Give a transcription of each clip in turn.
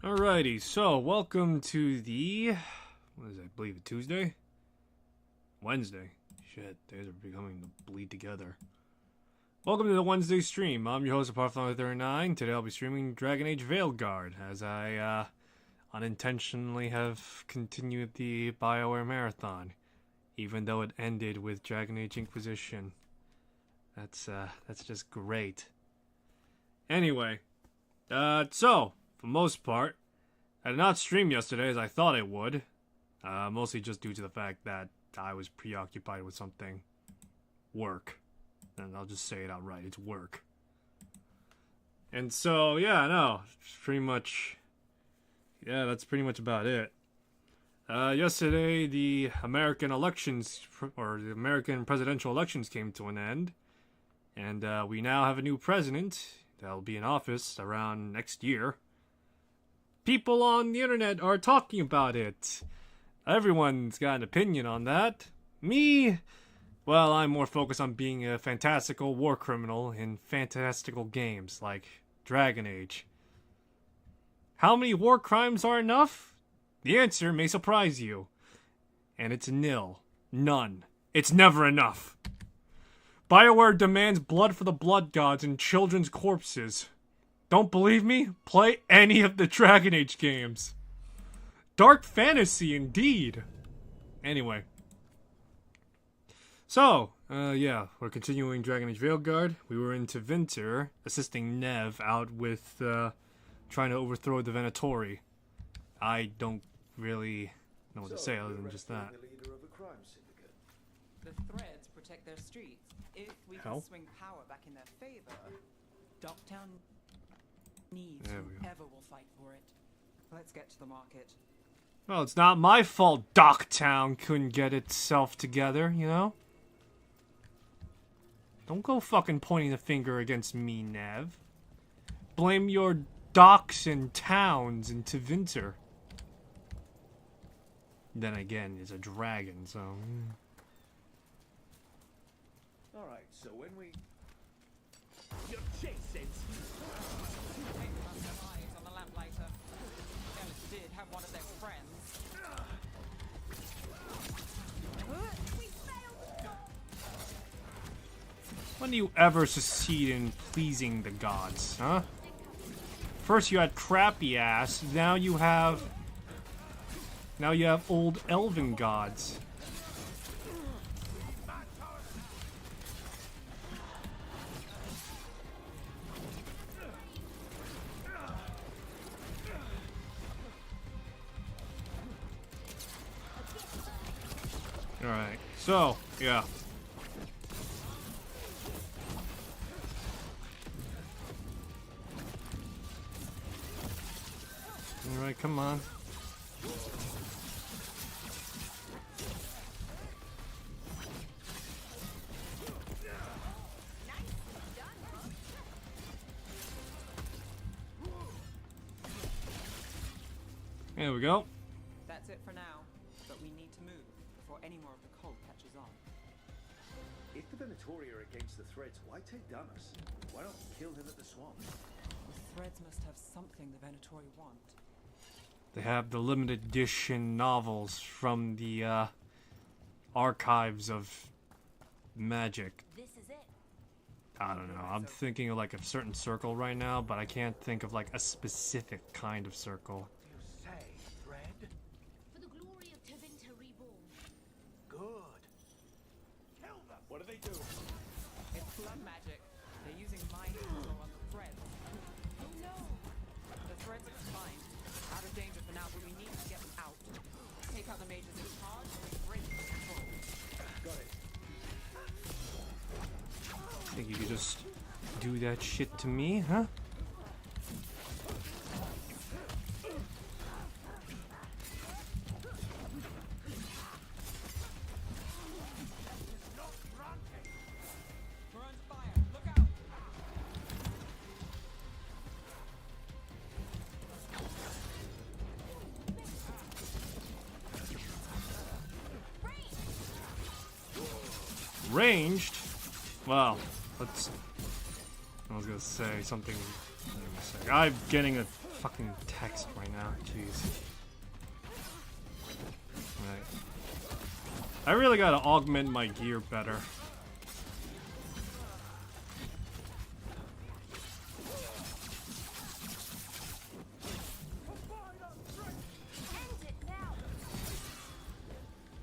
Alrighty, so welcome to the, what is it, I believe it Tuesday? Wednesday. Shit, days are becoming to bleed together. Welcome to the Wednesday stream. I'm your host, Apartheid39. Today I'll be streaming Dragon Age Veilguard, as I, unintentionally have continued the BioWare Marathon, even though it ended with Dragon Age Inquisition. That's just great. Anyway, so, for most part, I did not stream yesterday as I thought I would. Mostly just due to the fact that I was preoccupied with something. Work. And I'll just say it outright, it's work. And so, yeah, no, pretty much, yeah, that's pretty much about it. Yesterday, the American elections, or the American presidential elections came to an end. And we now have a new president that'll be in office around next year. People on the internet are talking about it. Everyone's got an opinion on that. Me, well, I'm more focused on being a fantastical war criminal in fantastical games like Dragon Age. How many war crimes are enough? The answer may surprise you. And it's nil. None. It's never enough. BioWare demands blood for the blood gods and children's corpses. Don't believe me? Play any of the Dragon Age games. Dark fantasy, indeed. Anyway. So, yeah, we're continuing Dragon Age Veilguard. We were in Tevinter, assisting Nev out with, trying to overthrow the Venatori. I don't really know what to say other than just that. The Threads protect their streets. If we can swing power back in their favor, Docktown needs whoever will fight for it. Let's get to the market. Well, it's not my fault Docktown couldn't get itself together, you know? Don't go fucking pointing the finger against me, Nev. Blame your docks and towns in Tevinter. Then again, it's a dragon, so... Alright, so when we... Your chasing! Eyes on the lamplighter. Ellis did have one of their friends. We failed! When do you ever succeed in pleasing the gods, huh? First you had crappy ass, now you have old elven gods. Alright, so, yeah. Alright, come on. There we go. That's it for now, but we need to move before any more of the cult catches on. If the Venatori are against the Threads, why take Damas? Why not kill him at the swamp? The Threads must have something the Venatori want. They have the limited edition novels from the archives of magic. This is it. I don't know. I'm thinking of like a certain circle right now, but I can't think of like a specific kind of circle. You say, Thread? For the glory of Tevinter reborn. Good. Kill them! What do they do? It's blood magic. They're using mind control on the Threads. Oh no! The Threads are combined. Out of danger for now, but we need to get them out. Take out the mages in charge and break the control. Got it. Think you could just do that shit to me, huh? We're on fire. Look out! Ranged? Well, let's... I was gonna say something... I'm getting a fucking text right now. Jeez. Right. I really gotta augment my gear better.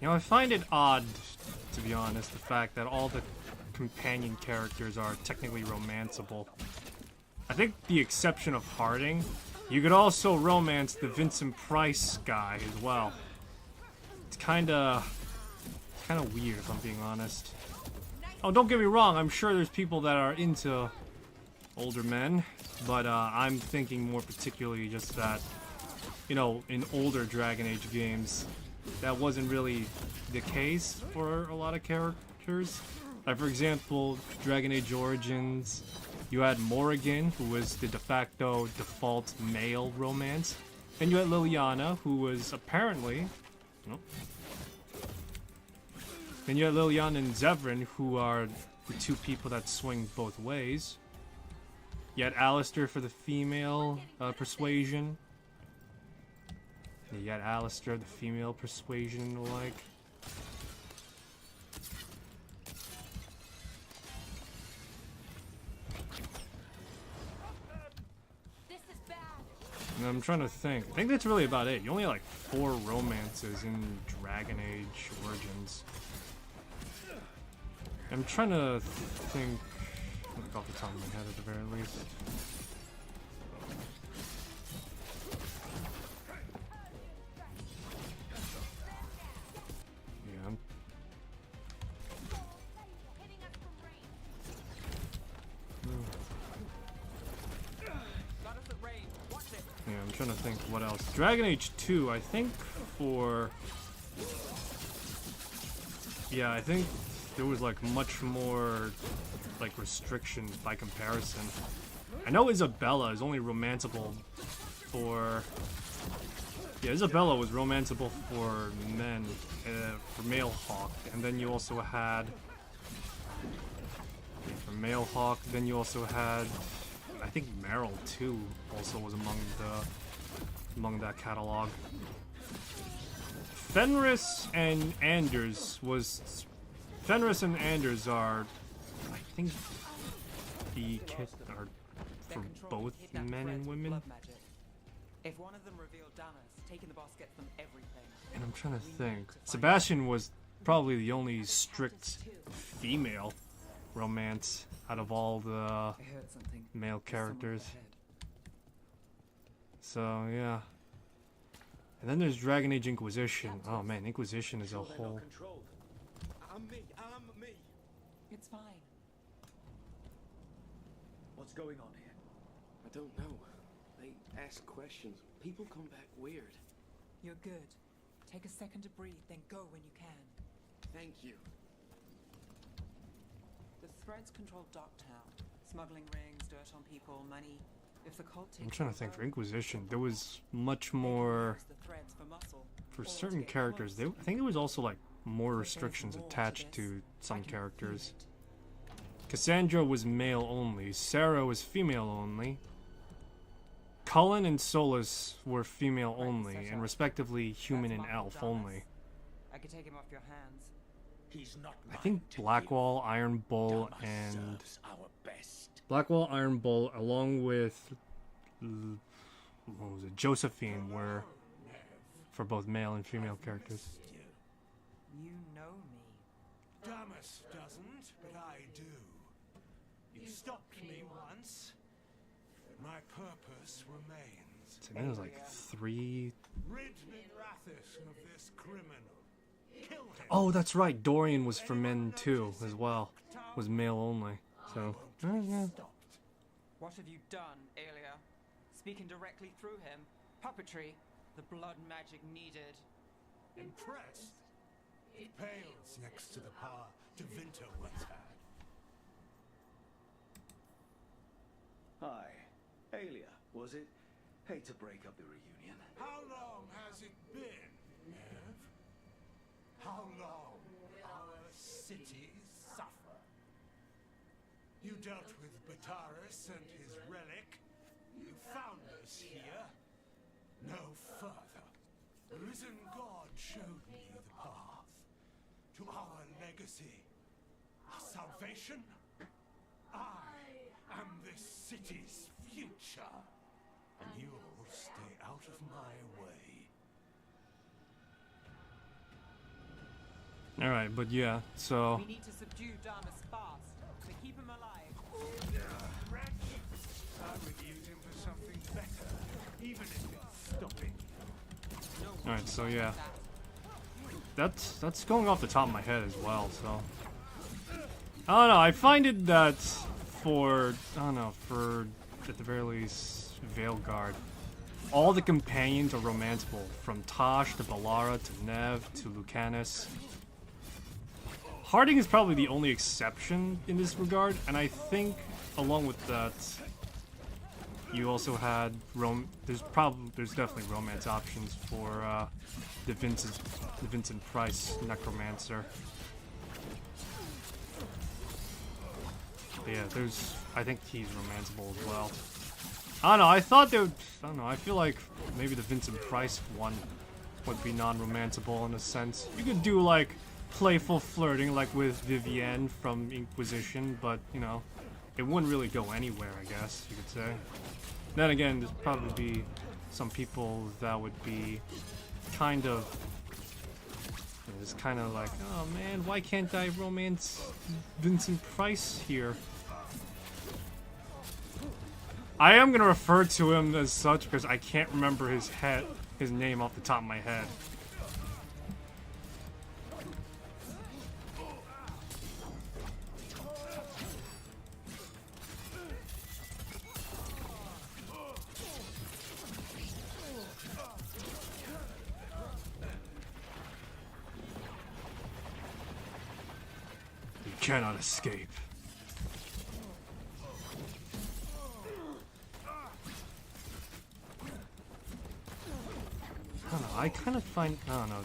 You know, I find it odd, to be honest, the fact that all the companion characters are technically romanceable. I think the exception of Harding, you could also romance the Vincent Price guy as well. It's kinda weird, if I'm being honest. Oh, don't get me wrong, I'm sure there's people that are into older men, but I'm thinking more particularly just that, you know, in older Dragon Age games, that wasn't really the case for a lot of characters. Like, for example, Dragon Age Origins, you had Morrigan, who was the de facto default male romance. Then you had Liliana, who was apparently... Nope. Then you had Liliana and Zevran, who are the two people that swing both ways. You had Alistair for the female persuasion. You got Alistair, the female persuasion and the like. This is bad. And I'm trying to think. I think that's really about it. You only have like 4 romances in Dragon Age Origins. I'm trying to think, like off the top of my head at the very least. Yeah, I'm trying to think what else. Dragon Age 2, I think for... Yeah, I think there was like much more like restriction by comparison. I know Isabella is only romanceable for... Yeah, Isabella was romanceable for men, for male Hawk, and then you also had... For male Hawk, then you also had... I think Meryl too also was among that catalog. Fenris and Anders are, I think, the kit are for both men and women. If one of them revealed Damas, taking the boss gets them everything. And I'm trying to think. Sebastian was probably the only strict female romance out of all the male characters. So, yeah. And then there's Dragon Age Inquisition. Oh man, Inquisition is a whole... I'm me. It's fine. What's going on here? I don't know. They ask questions. People come back weird. You're good. Take a second to breathe, then go when you can. Thank you. The threads control Docktown. Smuggling rings, dirt on people, money. If the cult takes I'm trying to think. For over, Inquisition, there was much more... use the threads for muscle, For or to certain get characters, close. I think there was also like more restrictions more to attached this. to I some can characters. feel it. Cassandra was male only. Sarah was female only. Cullen and Solus were female only, and respectively human and elf only. I could take him off your hands. He's not I think Blackwall, Iron Bull, and Blackwall, Iron Bull, along with what was it, Josephine, were for both male and female characters. You know me. Damas doesn't, but I do. You stopped me once. My purpose remains. So then there's like 3. Rid Mithrathis of this criminal. Kill him. Oh, that's right. Dorian was for men too, as well. Was male only. So, yeah. What have you done, Aelia? Speaking directly through him. Puppetry. The blood magic needed. Impressed? It pales next to the power Tevinter once had. Hi. Aelia, was it? Hate to break up the reunion. How long has it been, Nev? How long will our cities suffer? You dealt with Bataris and his relic. You founders here. No further. The risen God showed me the path to our legacy, our salvation. I am this city's future, and you'll stay out of my way. Alright, but yeah, so... We need to subdue Damas fast, to keep him alive. I would use him for something better, even if it's stopping. Alright, so yeah. That's going off the top of my head as well, so... I don't know, I find it that for at the very least, Veilguard, all the companions are romanceable, from Tosh to Balara to Nev to Lucanus. Harding is probably the only exception in this regard, and I think along with that, you also had there's definitely romance options for the Vincent Price Necromancer. But yeah, I think he's romanceable as well. I don't know, I don't know, I feel like maybe the Vincent Price one would be non-romanceable in a sense. You could do like playful flirting like with Vivienne from Inquisition, but you know, it wouldn't really go anywhere, I guess you could say. Then again, there's probably be some people that would be kind of, it's kind of like, oh man, why can't I romance Vincent Price here? I am gonna refer to him as such because I can't remember his name off the top of my head. You cannot escape. I don't know, I kind of find, I don't know,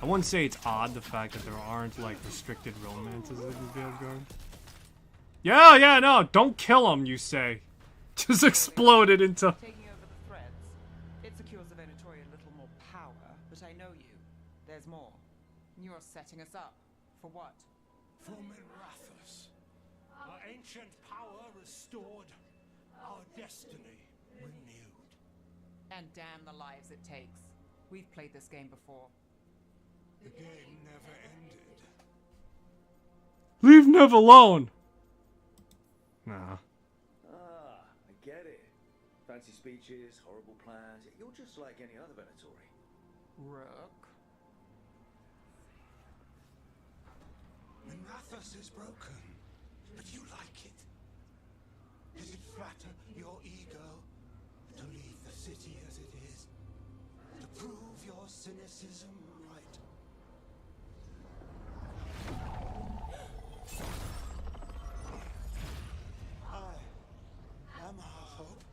I wouldn't say it's odd the fact that there aren't, like, restricted romances in Veilguard. Yeah, no, don't kill him, you say. Just exploded into... Taking over the threads, it secures the Venatori a little more power, but I know you. There's more. You're setting us up. For what? For Minrathus. Our ancient power restored, our destiny renewed. And damn the lives it takes. We've played this game before. The game never ended. Leave Nev alone! Nah. Ah, I get it. Fancy speeches, horrible plans. You're just like any other Venatori. Rook. Minrathus is broken, but you like it. Does it flatter your ego to leave the city as it is? To prove your cynicism right? I am our hope.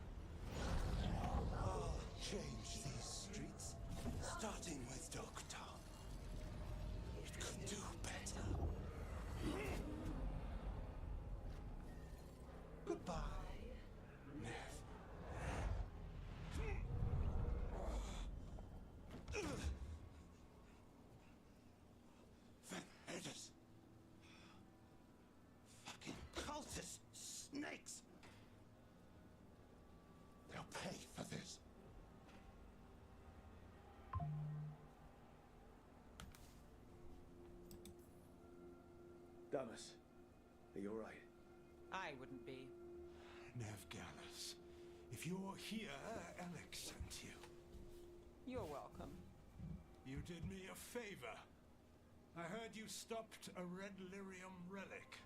I'll change these streets, starting with Doctor. It could do better. Goodbye, Nev. Thedas. Fucking cultist snakes. They'll pay for this. Damas, are you alright? I wouldn't be. Nev Gallus, if you're here, Alec sent you. You're welcome. You did me a favor. I heard you stopped a red lyrium relic,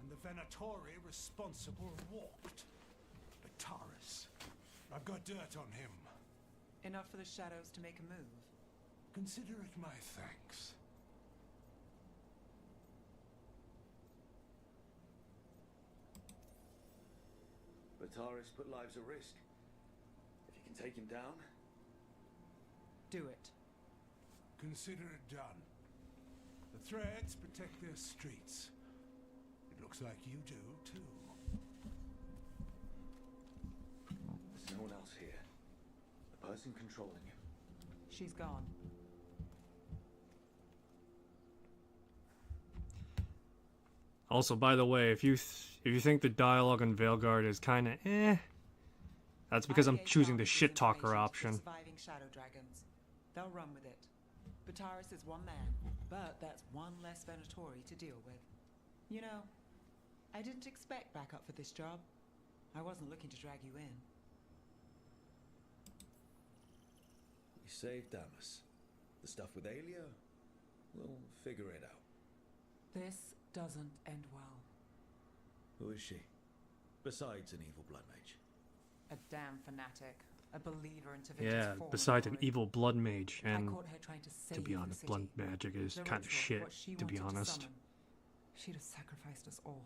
and the Venatori responsible walked. But Taurus, I've got dirt on him. Enough for the shadows to make a move. Consider it my thanks. Bataris put lives at risk. If you can take him down... Do it. Consider it done. The threads protect their streets. It looks like you do, too. no one else here. The person controlling him. She's gone. Also, by the way, if you think the dialogue on Veilguard is kind of that's because I'm choosing the shit talker option. Surviving shadow dragons. They'll run with it. Bataris is one man, but that's one less Venatori to deal with. You know, I didn't expect backup for this job. I wasn't looking to drag you in. We saved Damas. The stuff with Aelia, we'll figure it out. This doesn't end well. Who is she? Besides an evil blood mage. A damn fanatic. A believer in Tevinter's Yeah, fallen besides an glory. evil blood mage, I and caught her trying to to save be the honest, city. blood magic is The kind of ritual shit, what she to be wanted honest. summon. She'd have sacrificed us all.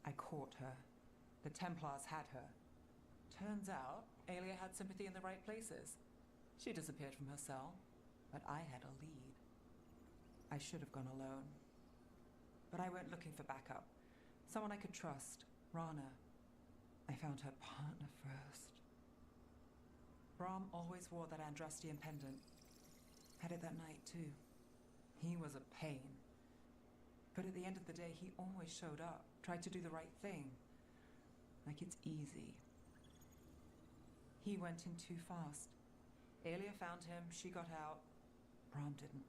I caught her. The Templars had her. Turns out, Aelia had sympathy in the right places. She disappeared from her cell, but I had a lead. I should have gone alone. But I went looking for backup. Someone I could trust. Rana. I found her partner first. Brahm always wore that Andrastian pendant. Had it that night, too. He was a pain. But at the end of the day, he always showed up, tried to do the right thing. Like it's easy. He went in too fast. Aelia found him, she got out. Brahm didn't.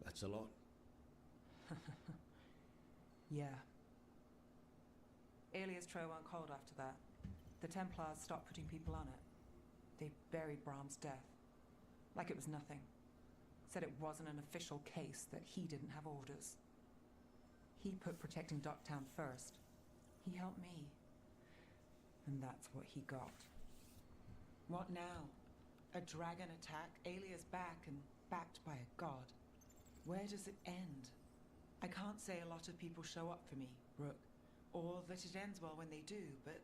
That's a lot. Yeah. Aelia's trail went cold after that. The Templars stopped putting people on it. They buried Brahm's death. Like it was nothing. Said it wasn't an official case, that he didn't have orders. He put protecting Docktown first. He helped me. And that's what he got. What now? A dragon attack, Aelia's back and backed by a god. Where does it end? I can't say a lot of people show up for me, Rook, or that it ends well when they do, but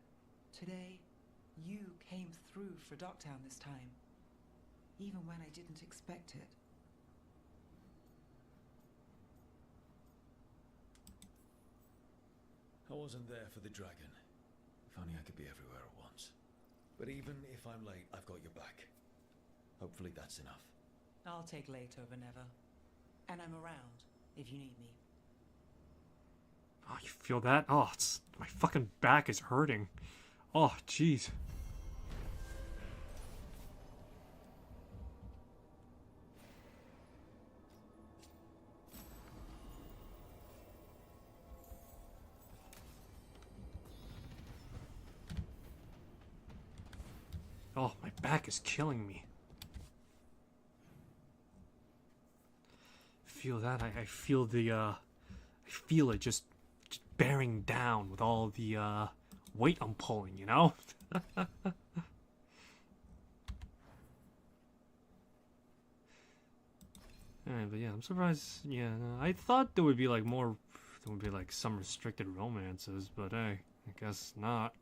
today, you came through for Docktown this time, even when I didn't expect it. I wasn't there for the dragon. If only I could be everywhere at once. But even if I'm late, I've got your back. Hopefully that's enough. I'll take late over never. And I'm around, if you need me. Oh, you feel that? Oh, my fucking back is hurting. Oh, jeez. Oh, my back is killing me. Feel that? I feel the, I feel it just bearing down with all the, weight I'm pulling, you know? But yeah, I'm surprised. Yeah, no, I thought there would be like more, there would be like some restricted romances, but hey, I guess not.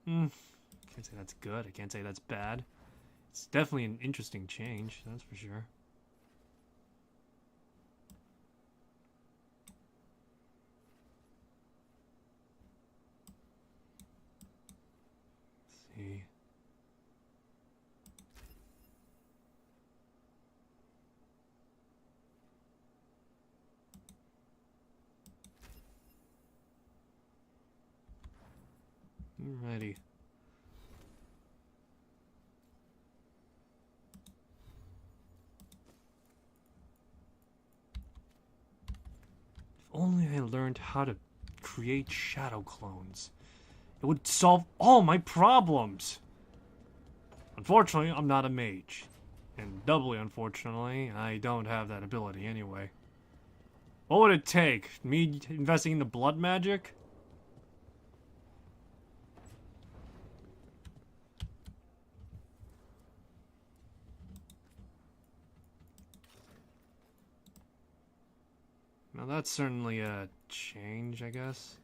Can't say that's good. I can't say that's bad. It's definitely an interesting change, that's for sure. Let's see. Alrighty. If only I learned how to create shadow clones, it would solve all my problems. Unfortunately, I'm not a mage. And doubly unfortunately, I don't have that ability anyway. What would it take? Me investing in the blood magic? Now that's certainly a change, I guess.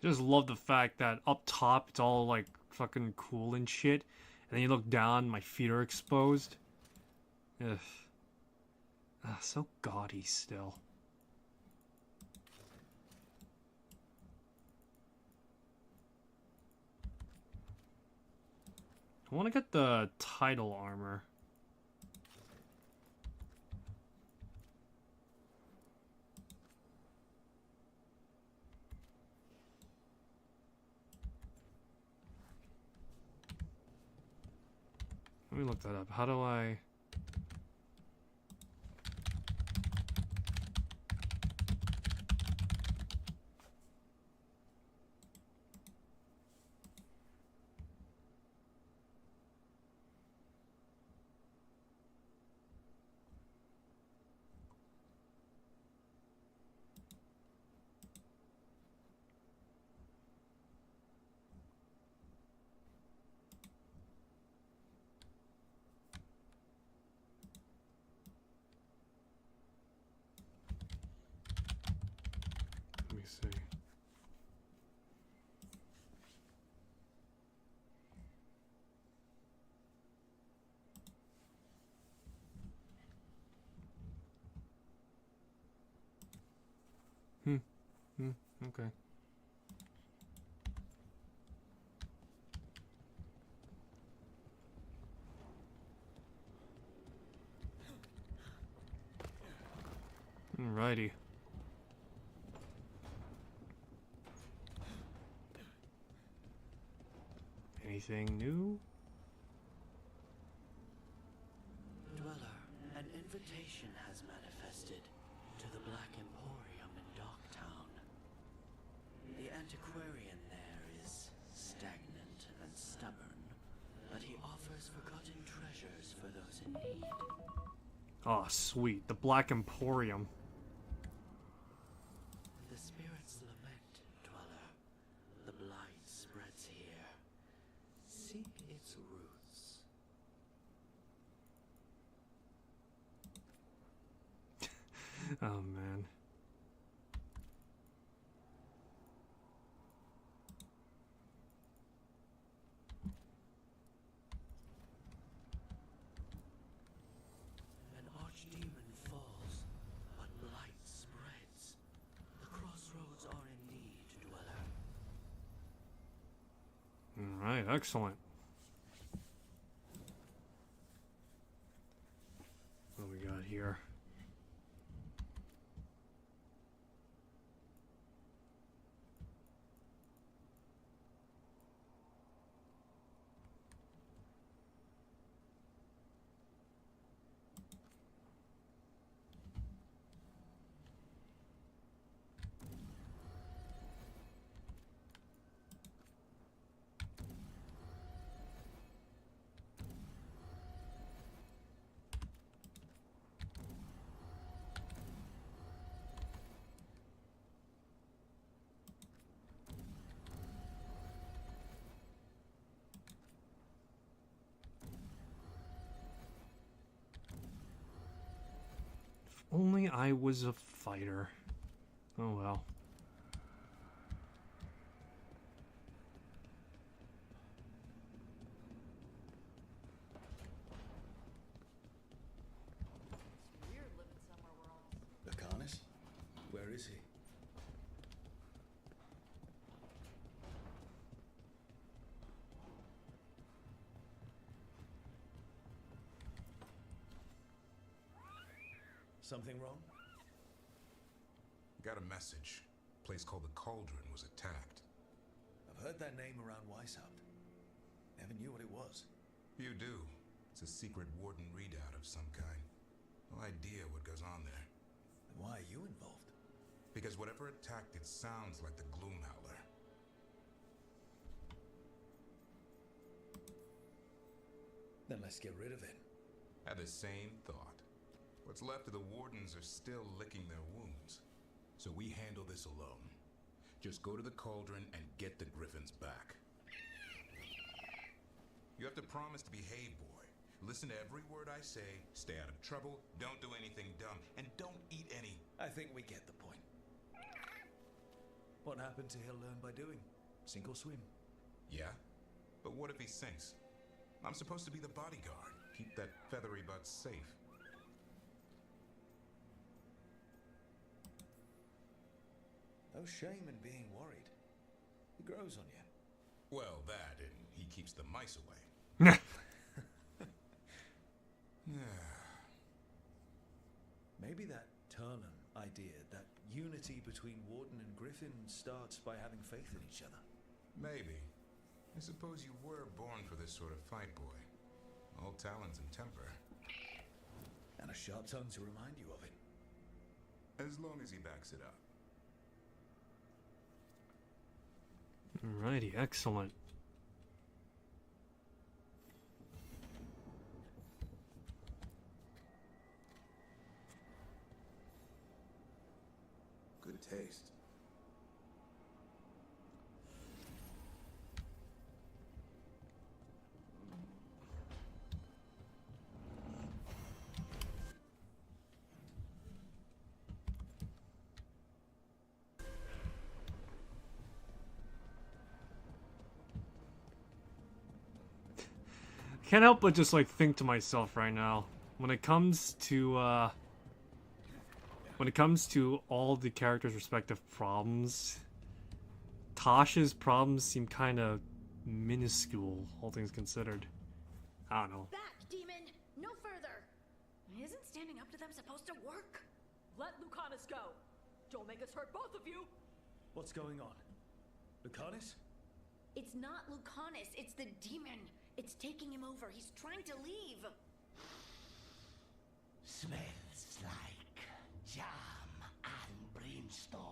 Just love the fact that up top it's all like fucking cool and shit, and then you look down, my feet are exposed. Ugh. Ah, so gaudy still. I want to get the title armor. Let me look that up. How do I... Let me see. Okay. Alrighty. Anything new? Dweller, an invitation has manifested to the Black Emporium in Darktown. The antiquarian there is stagnant and stubborn, but he offers forgotten treasures for those in need. Oh, sweet. The Black Emporium. The spirits lament, Dweller. The blight spreads here. Seek its roots. Oh, man. An archdemon falls, but blight spreads. The crossroads are in need, Dweller. Alright, excellent. What do we got here? Only I was a fighter. Oh well. Weird living somewhere where all Lacanis? Where is he? Something wrong? Got a message. Place called the Cauldron was attacked. I've heard that name around Weishaupt. Never knew what it was. You do. It's a secret Warden readout of some kind. No idea what goes on there. Then why are you involved? Because whatever attacked it sounds like the Gloom Howler. Then let's get rid of it. Had the same thought. What's left of the Wardens are still licking their wounds. So we handle this alone. Just go to the Cauldron and get the Griffins back. You have to promise to behave, boy. Listen to every word I say, stay out of trouble, don't do anything dumb, and don't eat any... I think we get the point. What happened to he'll learn by doing? Sink or swim? Yeah? But what if he sinks? I'm supposed to be the bodyguard. Keep that feathery butt safe. No shame in being worried. He grows on you. Well, that, and he keeps the mice away. Maybe that Turnham idea, that unity between Warden and Griffin starts by having faith in each other. Maybe. I suppose you were born for this sort of fight, boy. All talent and temper. And a sharp tongue to remind you of it. As long as he backs it up. Alrighty, excellent. Good taste. Can't help but just like think to myself right now, when it comes to all the characters' respective problems, Tasha's problems seem kind of minuscule, all things considered. I don't know. Back, demon! No further! Isn't standing up to them supposed to work? Let Lucanus go! Don't make us hurt both of you! What's going on? Lucanus? It's not Lucanus, it's the demon! It's taking him over. He's trying to leave. Smells like jam and brimstone.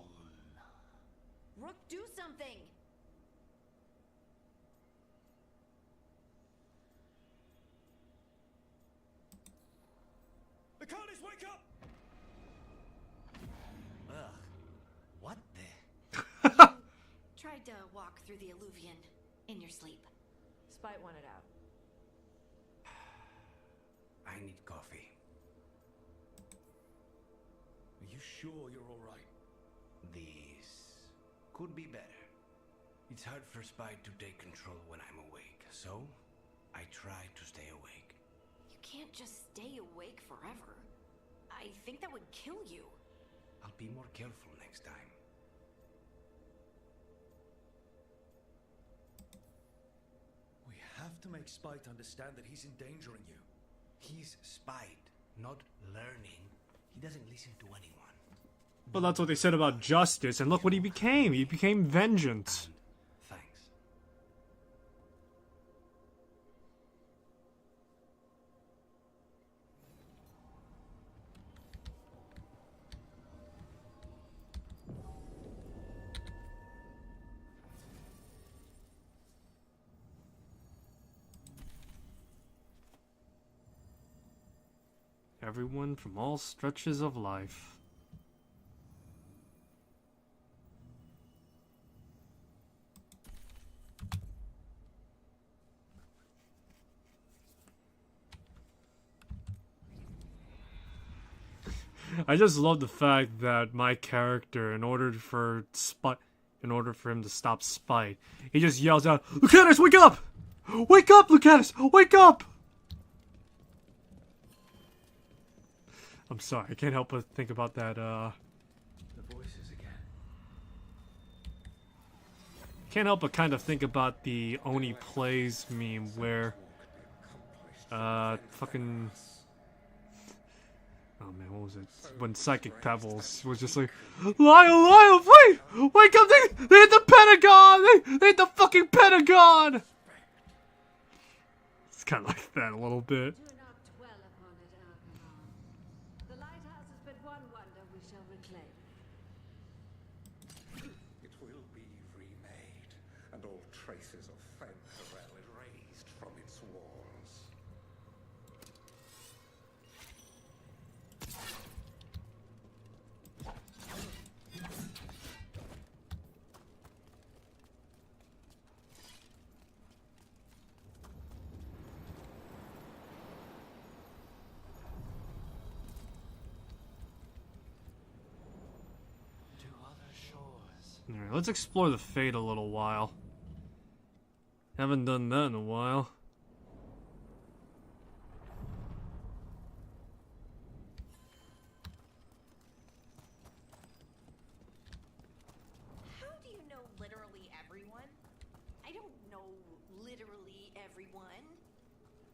Rook, do something! Lucanus, wake up! Ugh. What the? Tried to walk through the Alluvion in your sleep. Spite wanted out. I need coffee. Are you sure you're all right? This could be better. It's hard for Spite to take control when I'm awake, so I try to stay awake. You can't just stay awake forever. I think that would kill you. I'll be more careful next time. We have to make Spite understand that he's endangering you. He's Spite, not learning. He doesn't listen to anyone. But that's what they said about justice, and look what he became. He became vengeance. Thanks. Everyone from all stretches of life. I just love the fact that my character, in order for him to stop Spite, he just yells out, "Lucanus, wake up! Wake up, Lucanus! Wake up!" I'm sorry, I can't help but think about that, The voices again. Can't help but kind of think about the Oni Plays meme where, fucking... Oh man, what was it? When Psychic Pebbles was just like, Lyle, wait! Wake up! They hit the Pentagon! They hit the fucking Pentagon! It's kind of like that a little bit. Do not dwell upon it, Algernon. The lighthouse has been one wonder we shall reclaim. It will be remade, and all traces of Fen'Harel erased from its walls. To other shores. Alright, let's explore the Fate a little while. Haven't done that in a while. How do you know literally everyone? I don't know literally everyone.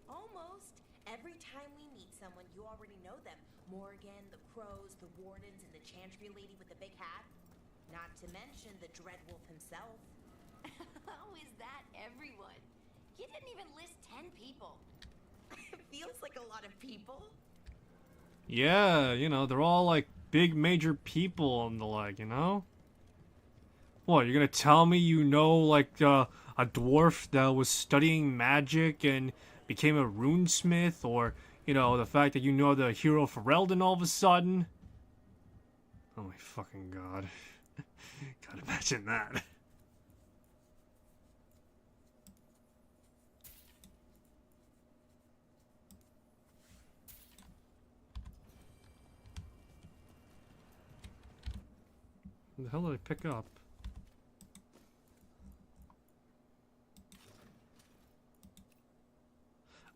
Almost. Every time we meet someone, you already know them. Morgan, the Crows, the Wardens, and the Chantry lady with the big hat. Not to mention the Dreadwolf himself. How is that everyone? You didn't even list 10 people. It feels like a lot of people. Yeah, you know, they're all like big major people and the like, you know? What, you're gonna tell me you know like a dwarf that was studying magic and became a runesmith, or, you know, the fact that you know the hero Ferelden all of a sudden? Oh my fucking god. Can't imagine that. What the hell did I pick up?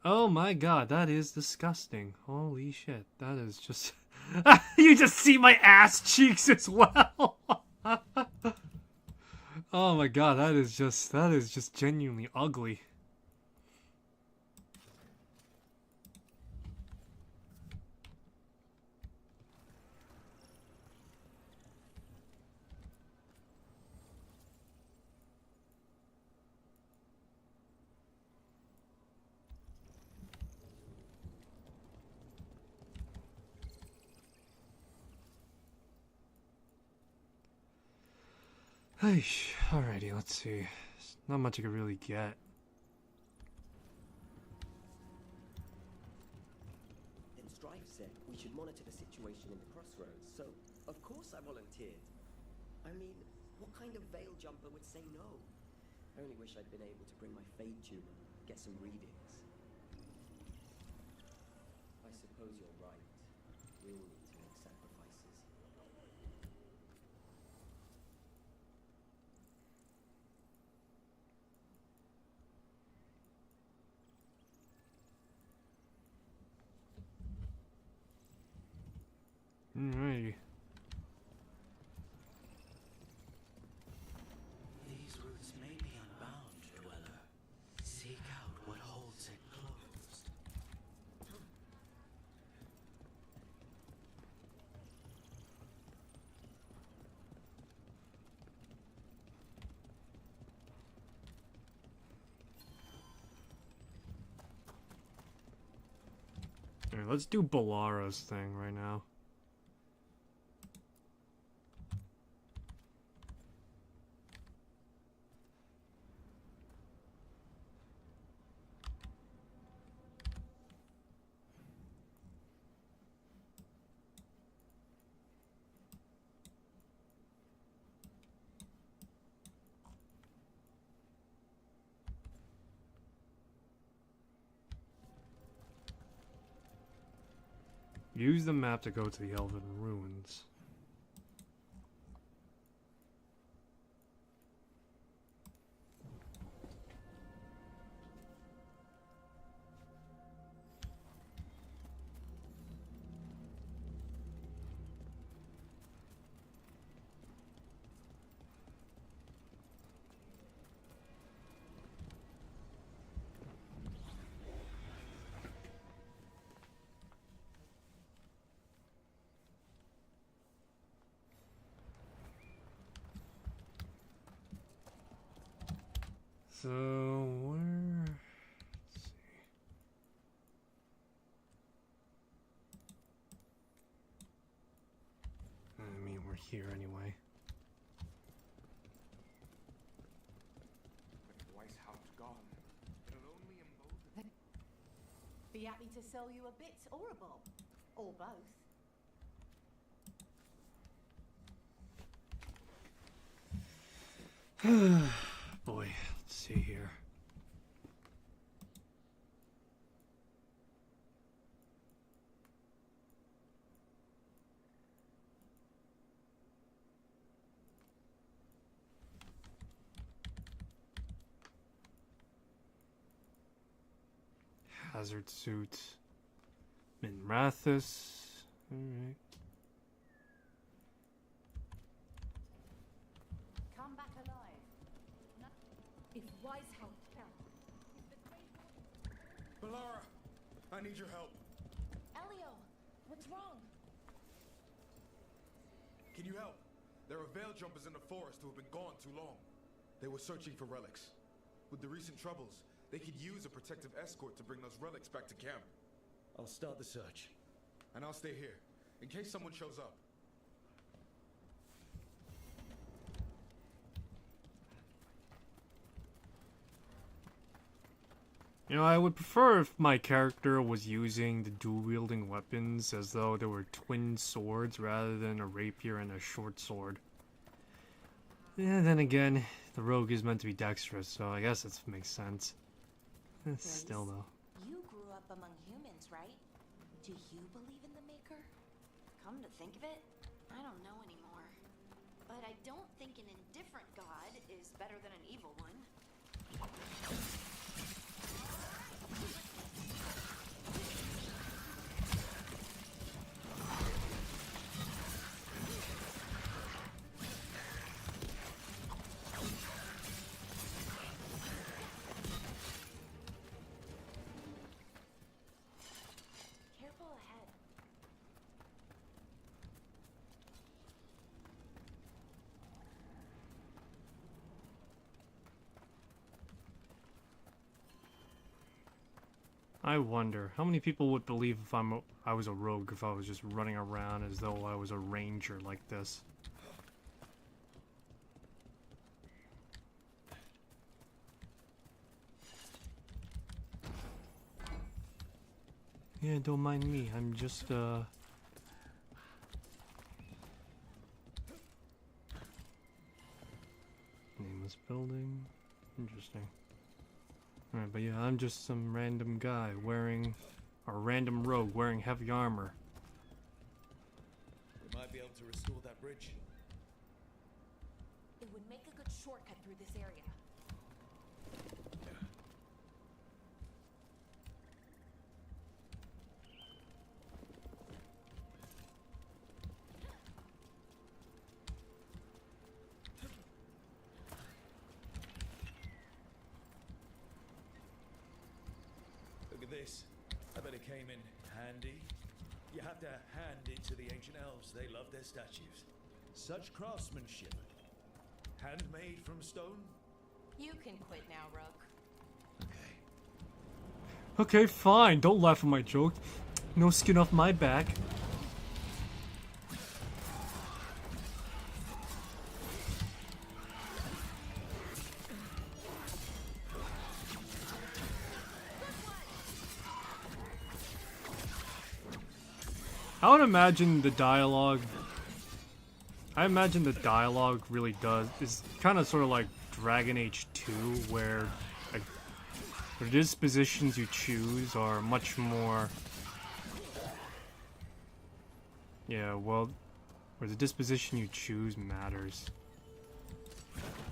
Oh my god, that is disgusting. Holy shit, that is just... You just see my ass cheeks as well! Oh my god, that is just genuinely ugly. Alrighty, let's see. Not much I could really get. Then Strife said we should monitor the situation in the crossroads, so of course I volunteered. I mean, what kind of veil jumper would say no? I only wish I'd been able to bring my fade tuner, get some readings. I suppose you're right. We all need to make sacrifices. Alrighty. These roots may be unbound, Dweller. Seek out what holds it closed. Alright, let's do Balara's thing right now. Use the map to go to the Elven Ruins. So, where... Let's see. I mean, we're here anyway. With Weishaupt gone, it'll only embolden. Be happy to sell you a bit or a bob. Or both. Boy, let's see here. Hazard suit. Minrathus. Alright. Come back alive. If wise help help. Melara, I need your help. Elio, what's wrong? Can you help? There are veil jumpers in the forest who have been gone too long. They were searching for relics. With the recent troubles, they could use a protective escort to bring those relics back to camp. I'll start the search. And I'll stay here, in case someone shows up. You know, I would prefer if my character was using the dual-wielding weapons as though they were twin swords rather than a rapier and a short sword. Yeah, then again, the rogue is meant to be dexterous, so I guess it makes sense. Still, though. You grew up among humans, right? Do you believe in the Maker? Come to think of it, I don't know anymore. But I don't think an indifferent god is better than an evil one. Careful ahead. I wonder how many people would believe if I was a rogue if I was just running around as though I was a ranger like this. Yeah, don't mind me. I'm just nameless building. Interesting. Alright, but yeah, I'm just some random guy wearing, or random rogue wearing heavy armor. We might be able to restore that bridge. It would make a good shortcut through this area. Look at this. I bet it came in handy. You have to hand it to the ancient elves. They love their statues. Such craftsmanship. Handmade from stone. You can quit now, Rook. Okay. Okay, fine. Don't laugh at my joke. No skin off my back. I would imagine the dialogue. I imagine the dialogue really is kind of sort of like Dragon Age 2, where the dispositions you choose are much more. Yeah, well, where the disposition you choose matters.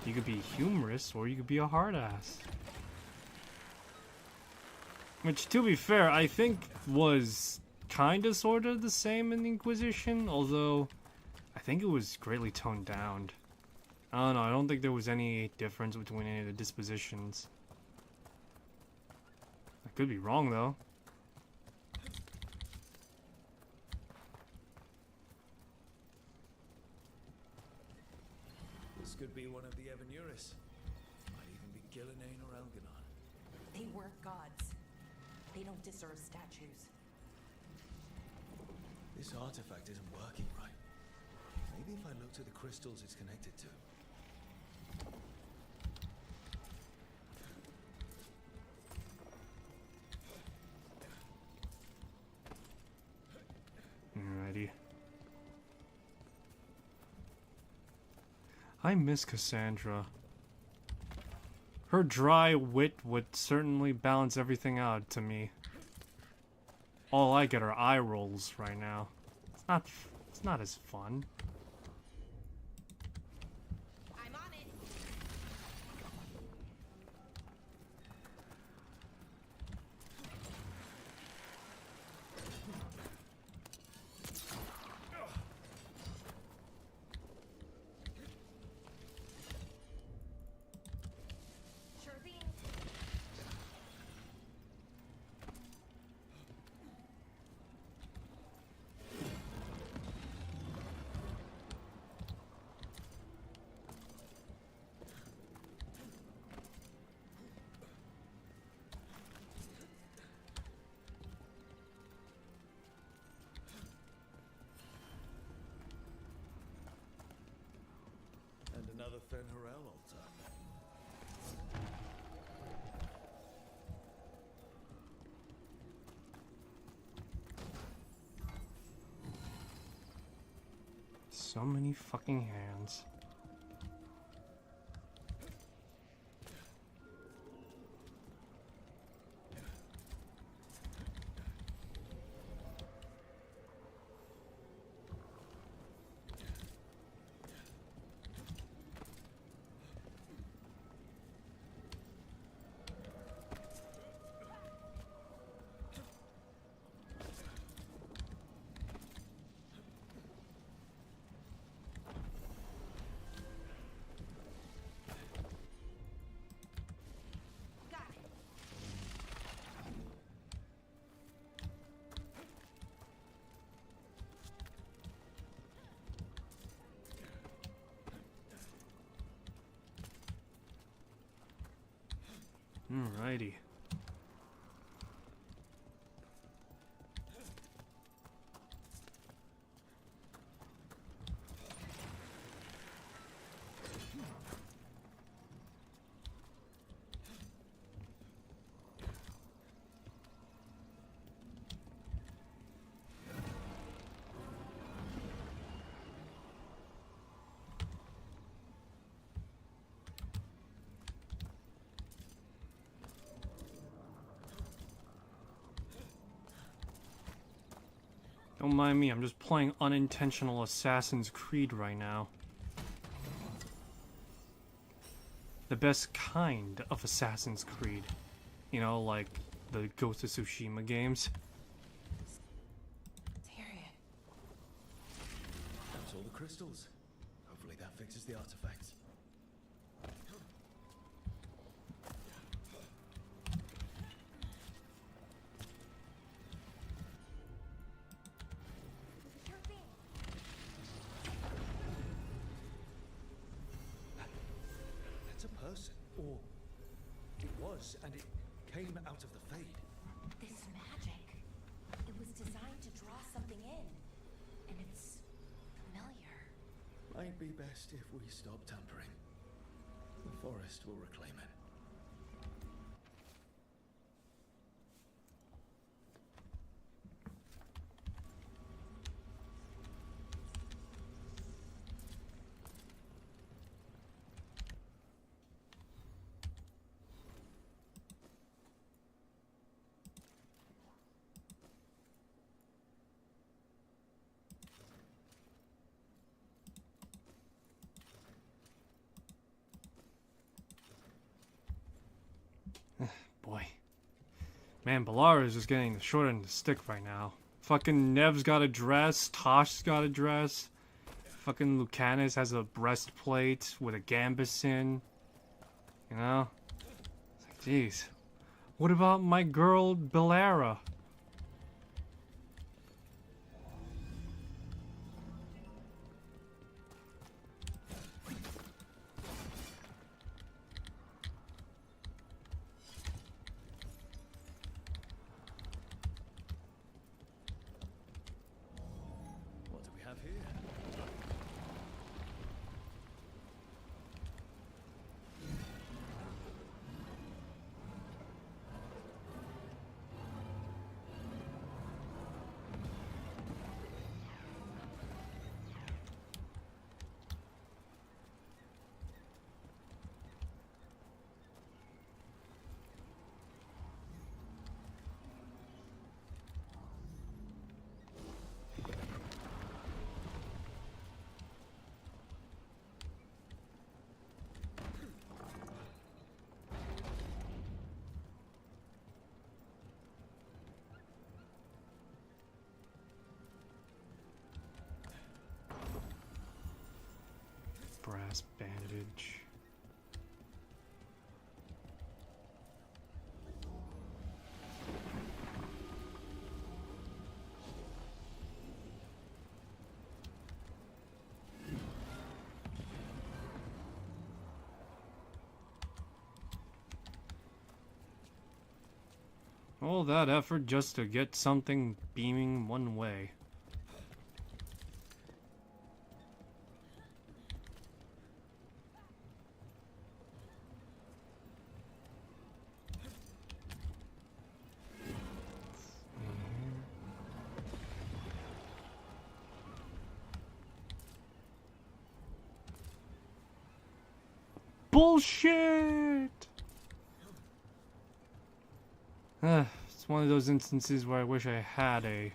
You could be humorous, or you could be a hard ass. Which, to be fair, I think was kinda sorta the same in the Inquisition, although I think it was greatly toned down. I don't know, I don't think there was any difference between any of the dispositions. I could be wrong though. This could be one of the Evanuris. Might even be Gillenane or Elganon. They weren't gods. They don't deserve statues. This artifact isn't working right. Maybe if I look to the crystals it's connected to. Alrighty. I miss Cassandra. Her dry wit would certainly balance everything out to me. All I get are eye rolls right now. It's not as fun. I'm on it. Fen'Harel altar. So many fucking hands. Alrighty. Don't mind me, I'm just playing unintentional Assassin's Creed right now. The best kind of Assassin's Creed. You know, like the Ghost of Tsushima games. That's all the crystals. Hopefully that fixes the artifacts. That's a person. Or it was, and it came out of the Fade. This magic. It was designed to draw something in. And it's familiar. Might be best if we stop tampering. The forest will reclaim it. Boy. Man, Balara is just getting the short end of the stick right now. Fucking Nev's got a dress, Tosh's got a dress. Fucking Lucanus has a breastplate with a gambeson. You know? It's like, jeez. What about my girl, Balara? What do we have here? Brass bandage. All that effort just to get something beaming one way. bullshit! It's one of those instances where I wish I had a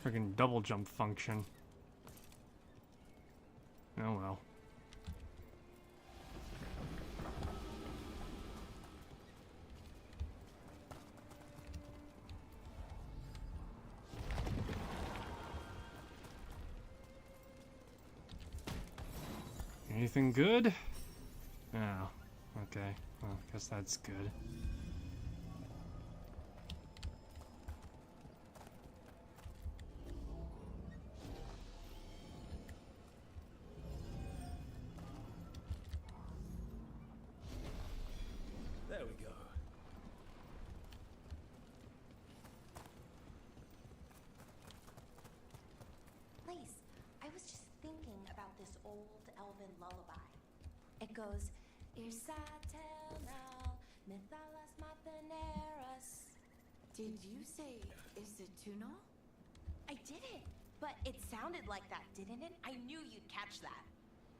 freaking double jump function. Oh well. Anything good? Oh, okay. Well, I guess that's good. There we go. Lace, I was just thinking about this old elven lullaby. It goes, Irsatel Mythalas Matheneras. Did you say Isatuno? I did it, but it sounded like that, didn't it? I knew you'd catch that.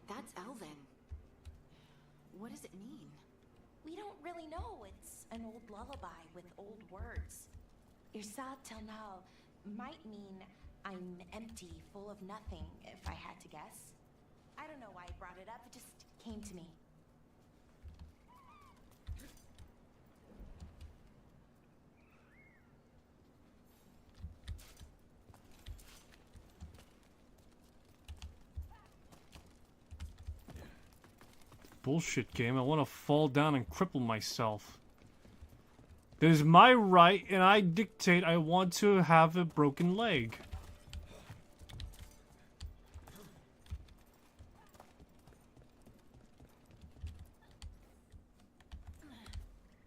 That's Elven. What does it mean? We don't really know. It's an old lullaby with old words. Irsatel might mean I'm empty, full of nothing, if I had to guess. I don't know why I brought it up, it just came to me. Bullshit game. I want to fall down and cripple myself. It is my right, and I dictate I want to have a broken leg.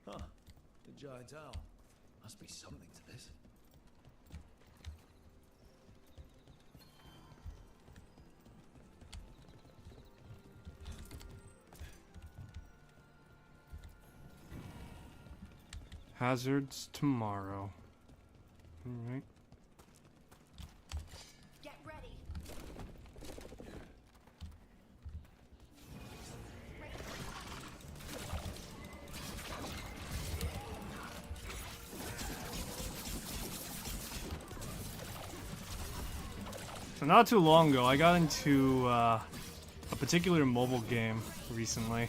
Huh. The giant owl. Must be something to this. Hazards tomorrow. Alright. Get ready. So not too long ago, I got into a particular mobile game recently.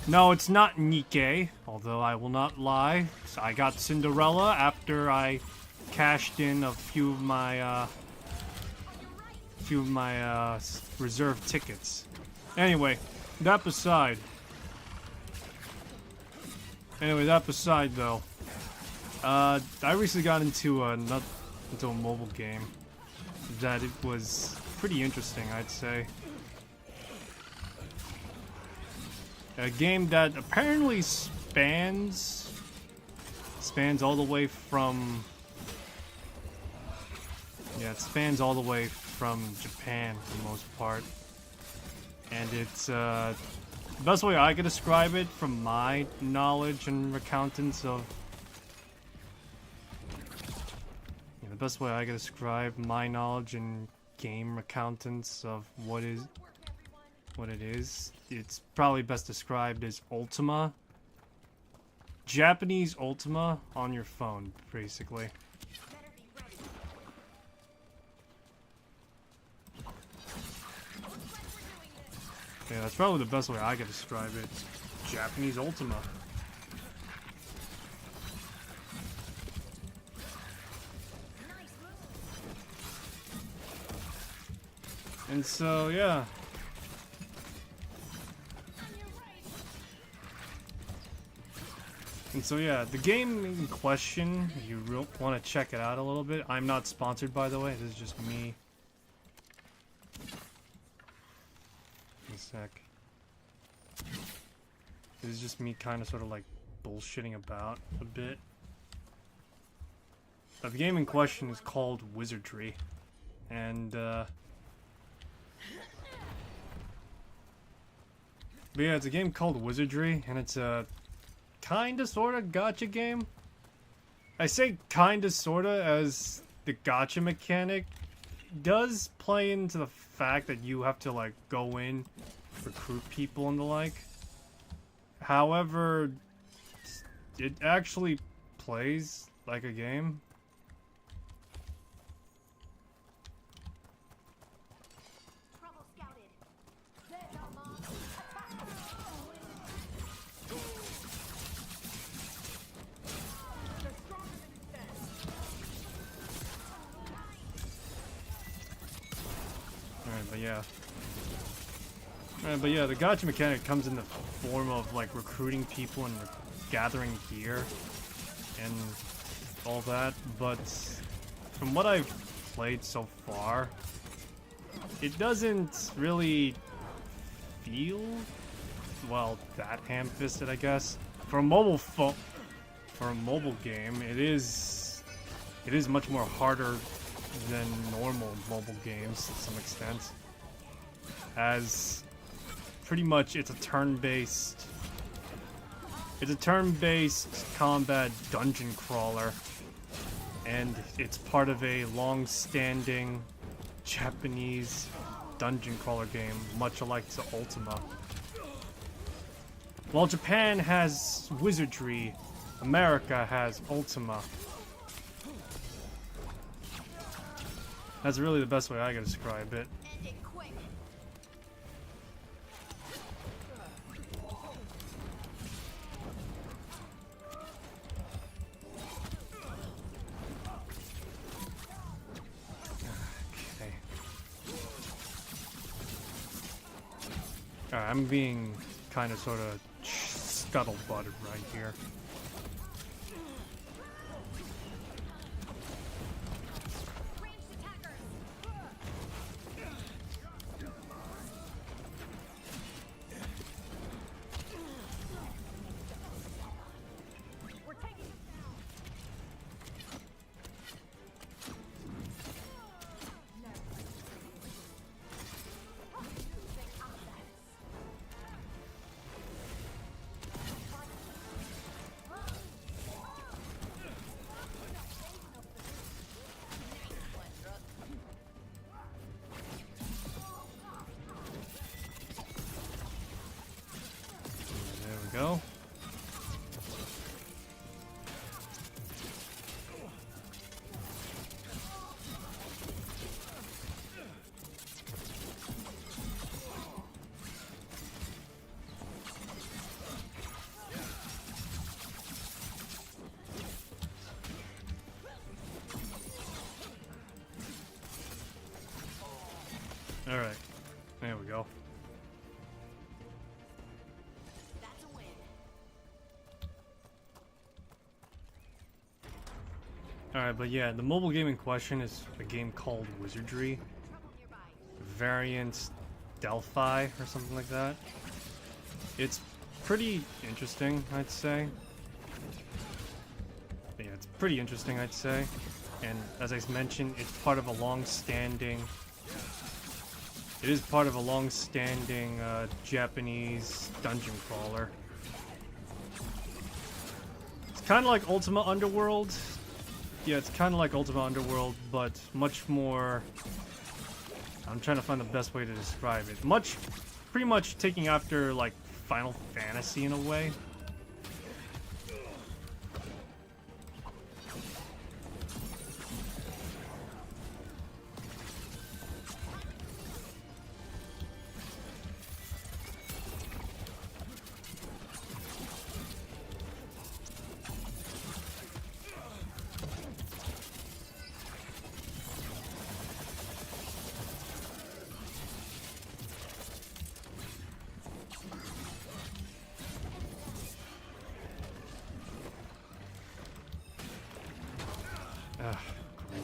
No, it's not Nikke, although I will not lie. So I got Cinderella after I cashed in a few of my reserve tickets. Anyway, that beside though, I recently got into a mobile game that it was pretty interesting, I'd say. A game that apparently spans all the way from Japan for the most part, and it's the best way I could describe it from my knowledge and recountance of the best way I could describe my knowledge and game recountance of what it is. It's probably best described as Ultima. Japanese Ultima on your phone, basically. Yeah, that's probably the best way I could describe it. Japanese Ultima. And so, yeah. And so yeah, the game in question, if you want to check it out a little bit, I'm not sponsored by the way, this is just me. A sec. This is just me kind of sort of like bullshitting about a bit. The game in question is called Wizardry. And but yeah, it's a game called Wizardry, and it's a kinda sorta gacha game. I say kinda sorta as the gacha mechanic does play into the fact that you have to like go in, recruit people and the like. However, it actually plays like a game. Trouble scouted. There's our mark. Attack! They're stronger than it says. Alright, but yeah. Alright, but yeah, the gacha mechanic comes in the form of like recruiting people and gathering gear and all that, but from what I've played so far, it doesn't really feel, well, that ham-fisted, I guess. For a mobile game, it is much more harder than normal mobile games to some extent, as pretty much it's a turn-based combat dungeon crawler, and it's part of a long-standing Japanese dungeon crawler game, much alike to Ultima. While Japan has wizardry, America has Ultima. That's really the best way I can describe it. End it quick. Okay. Alright, I'm being kind of sort of scuttlebutted right here. Ranged attackers. We're taking them down. There we go. All right, there we go. That's a win. Alright, but yeah, the mobile game in question is a game called Wizardry. Trouble nearby. Variant Delphi or something like that. It's pretty interesting, I'd say. Yeah, it's pretty interesting, I'd say. And as I mentioned, it's part of a long-standing... It is part of a long-standing Japanese dungeon crawler. It's kind of like Ultima Underworld. Yeah, it's kind of like Ultima Underworld, but much more... I'm trying to find the best way to describe it. Pretty much taking after, like, Final Fantasy in a way. Ugh, there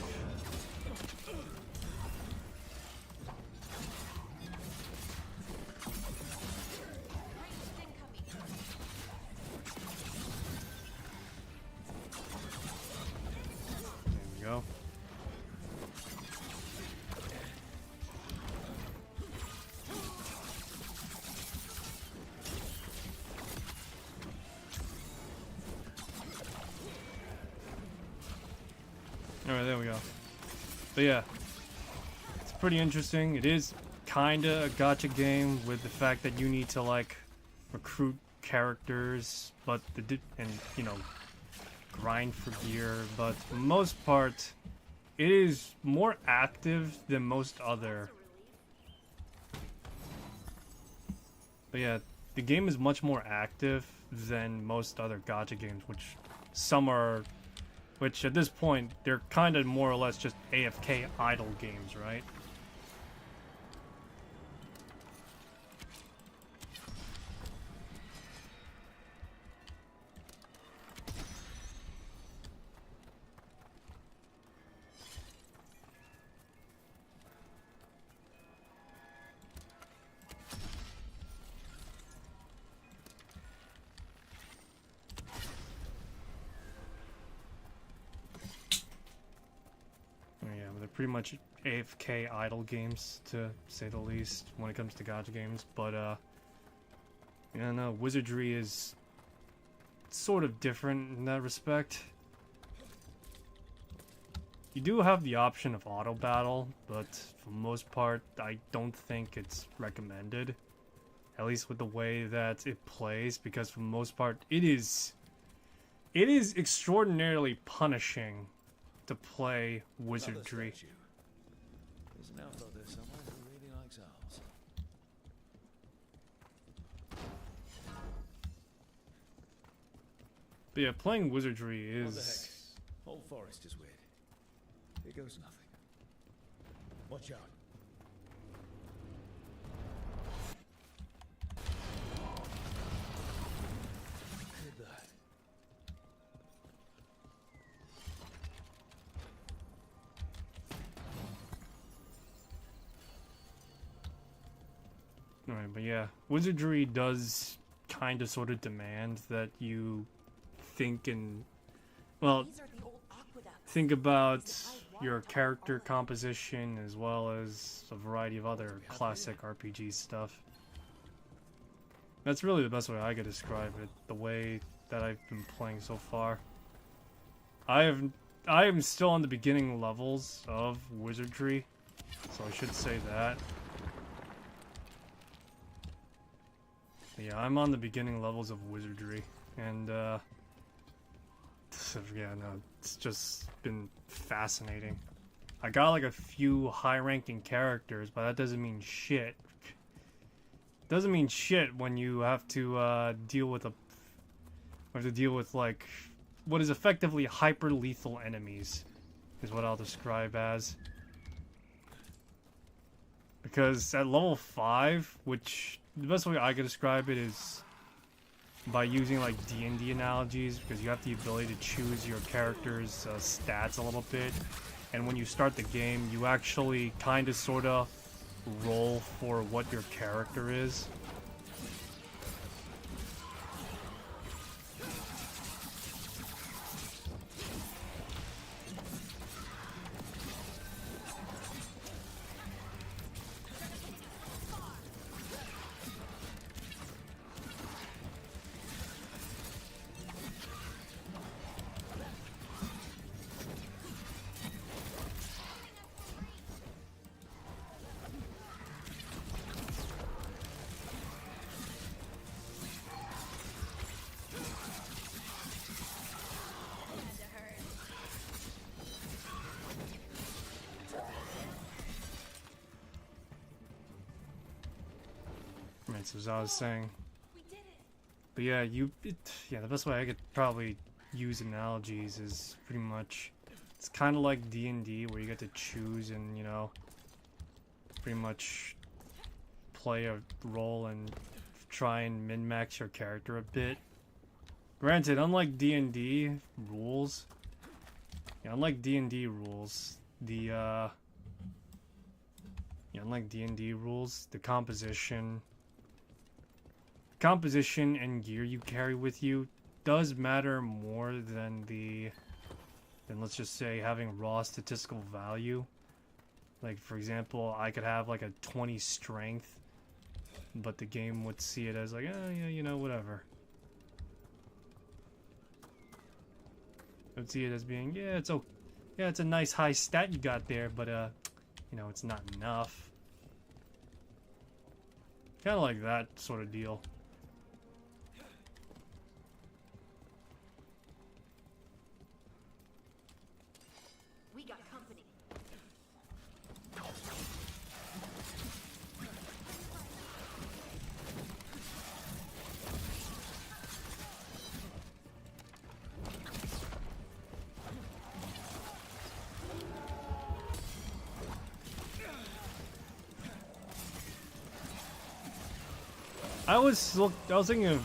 we go. Alright, there we go. But yeah, it's pretty interesting. It is kinda a gacha game with the fact that you need to, like, recruit characters, but and you know, grind for gear, but for the most part, it is more active than most other. But yeah, the game is much more active than most other gacha games, which at this point, they're kind of more or less just AFK idle games, right? Pretty much AFK idle games, to say the least, when it comes to gacha games. But yeah, no, Wizardry is sort of different in that respect. You do have the option of auto battle, but for the most part, I don't think it's recommended. At least with the way that it plays, because for the most part, it is extraordinarily punishing to play Wizardry. There's an elf out there somewhere who really likes owls. But yeah, playing Wizardry is... What the heck? Whole forest is weird. Here goes nothing. Watch out. Look at that. Alright, but yeah, Wizardry does kind of sort of demand that you think and, well, think about your character composition as well as a variety of other classic RPG stuff. That's really the best way I could describe it, the way that I've been playing so far. I am still on the beginning levels of Wizardry, so I should say that. Yeah, I'm on the beginning levels of Wizardry, and yeah, no, it's just been fascinating. I got like a few high-ranking characters, but that doesn't mean shit. Doesn't mean shit when you have to deal with like what is effectively hyper-lethal enemies, is what I'll describe as. Because at level 5, which the best way I could describe it is by using like D&D analogies, because you have the ability to choose your character's stats a little bit, and when you start the game, you actually kind of sort of roll for what your character is. Right, so as I was saying, but yeah, the best way I could probably use analogies is pretty much, it's kind of like D&D where you get to choose and, you know, pretty much play a role and try and min-max your character a bit. Granted, unlike D&D rules, unlike D&D rules, the composition and gear you carry with you does matter more than let's just say having raw statistical value. Like, for example, I could have like a 20 strength, but the game would see it as like, yeah, you know, whatever. It would see it as being, it's a nice high stat you got there, but you know, it's not enough. Kind of like that sort of deal. got company. I was thinking of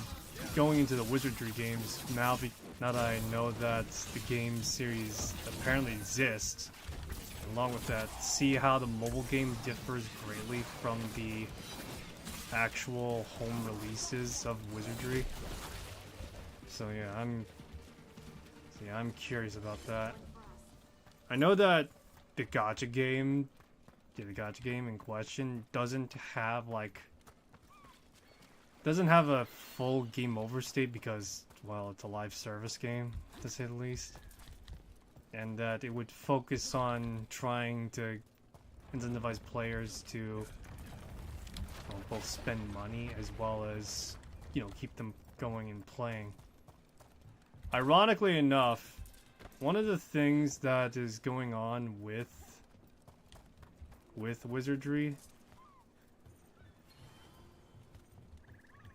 going into the wizardry games now. Now that I know that the game series apparently exists, along with that, see how the mobile game differs greatly from the actual home releases of wizardry. So yeah, I'm curious about that. I know that the gacha game in question doesn't have a full game over state because, well, it's a live service game, to say the least. And that it would focus on trying to incentivize players to, well, both spend money as well as, you know, keep them going and playing. Ironically enough, one of the things that is going on with wizardry,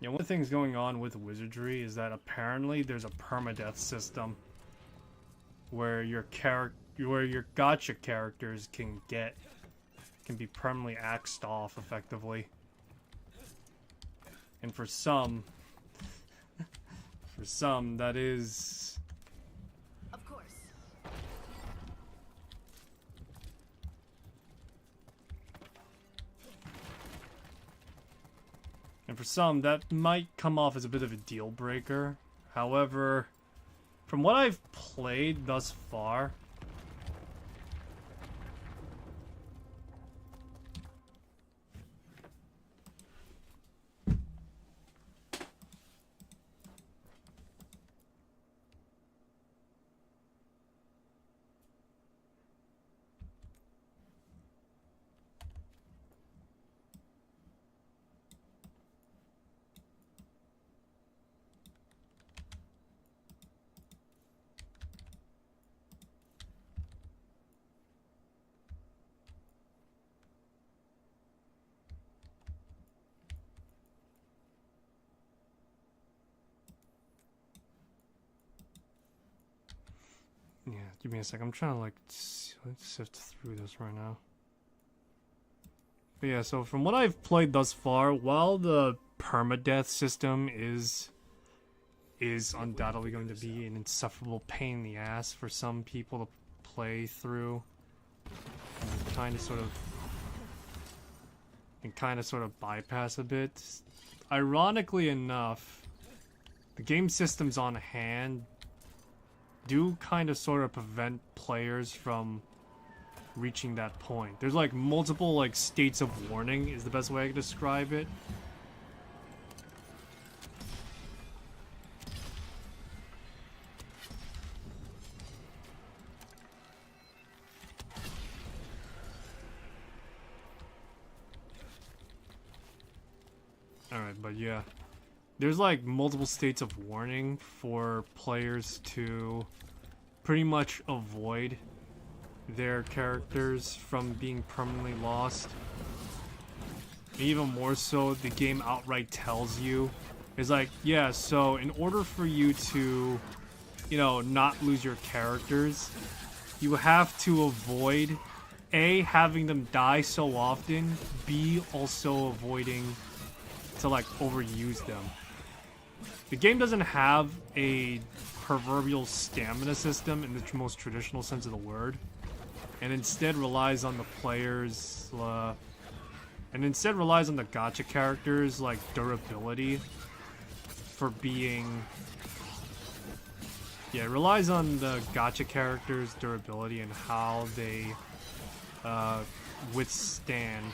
yeah, one of the things going on with wizardry is that apparently there's a permadeath system where your gacha characters can be permanently axed off effectively. And for some that is, Of course. and for some that might come off as a bit of a deal breaker. However, from what I've played thus far, yeah, give me a sec. I'm trying to let's sift through this right now. But yeah, so from what I've played thus far, while the permadeath system is undoubtedly going to be an insufferable pain in the ass for some people to play through, and kind of sort of bypass a bit. Ironically enough, the game systems on hand do kind of sort of prevent players from reaching that point. There's like multiple like states of warning is the best way I can describe it. Alright, but yeah. There's like multiple states of warning for players to pretty much avoid their characters from being permanently lost. Even more so, the game outright tells you, is like, yeah, so in order for you to, you know, not lose your characters, you have to avoid A, having them die so often, B, also avoiding to like overuse them. The game doesn't have a proverbial stamina system in the most traditional sense of the word, and instead relies on the players, and instead relies on the gacha characters' like durability for being. Yeah, it relies on the gacha characters' durability and how they withstand.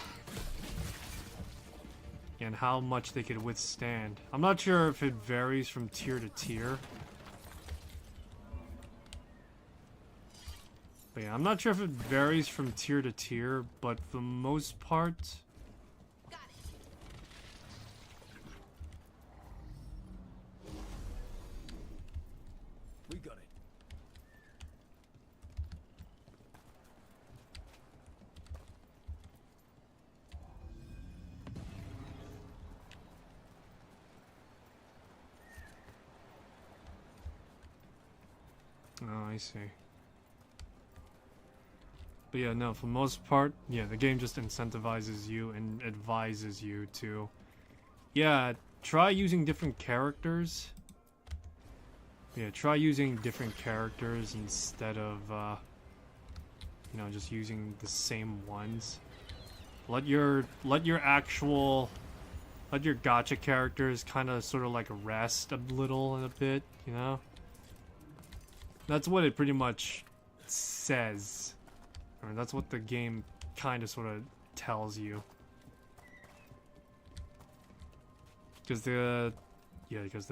And how much they could withstand. I'm not sure if it varies from tier to tier. But yeah, I'm not sure if it varies from tier to tier, but for the most part... Got it. We got it. Oh, I see. But yeah, no, for the most part, yeah, the game just incentivizes you and advises you to, yeah, try using different characters. Yeah, try using different characters instead of, you know, just using the same ones. Let your gacha characters kind of sort of like rest a little and a bit, you know? That's what it pretty much says. Or that's what the game kind of sort of tells you. Because the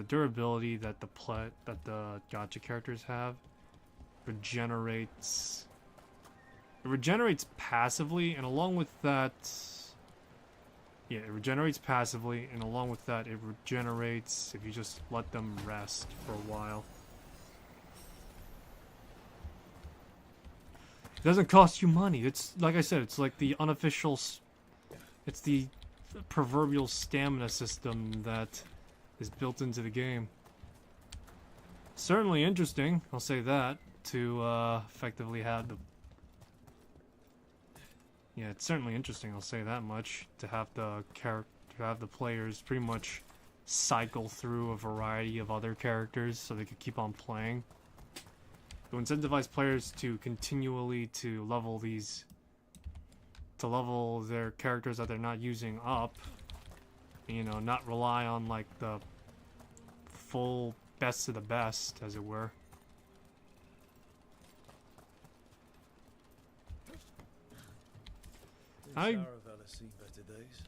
durability that the gacha characters have regenerates. It regenerates passively, and along with that, yeah, it regenerates passively, and along with that, it regenerates if you just let them rest for a while. It doesn't cost you money. It's like I said, it's like the unofficial, it's the proverbial stamina system that is built into the game. Certainly interesting, I'll say that, to effectively have the... Yeah, it's certainly interesting, I'll say that much, to have the players pretty much cycle through a variety of other characters so they could keep on playing. To incentivize players to continually level their characters that they're not using up, you know, not rely on like the full best of the best, as it were. Has seen better days.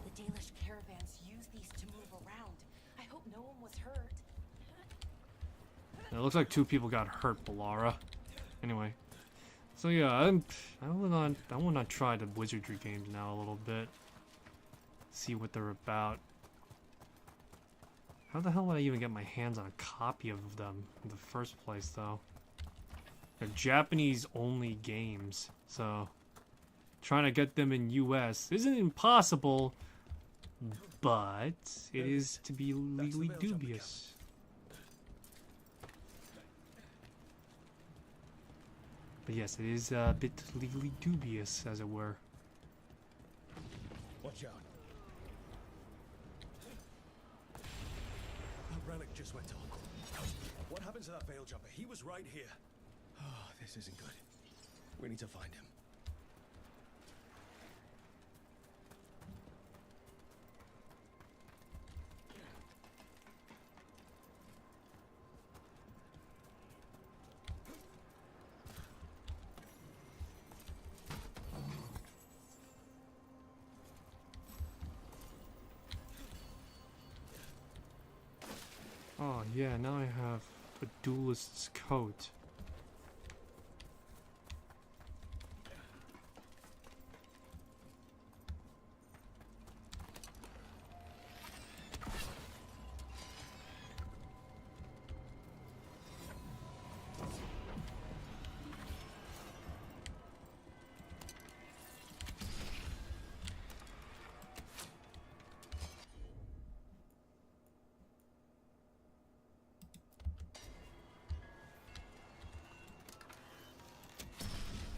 The Dalish caravans use these to move around. I hope no one was hurt. It looks like 2 people got hurt, Balara. Anyway, so yeah, I wanna try the wizardry games now a little bit. See what they're about. How the hell would I even get my hands on a copy of them in the first place, though? They're Japanese-only games, so trying to get them in US isn't impossible, but it is to be legally dubious. But yes, it is a bit legally dubious, as it were. Watch out. That relic just went on. What happened to that veil jumper? He was right here. Oh, this isn't good. We need to find him. Oh yeah, now I have a duelist's coat.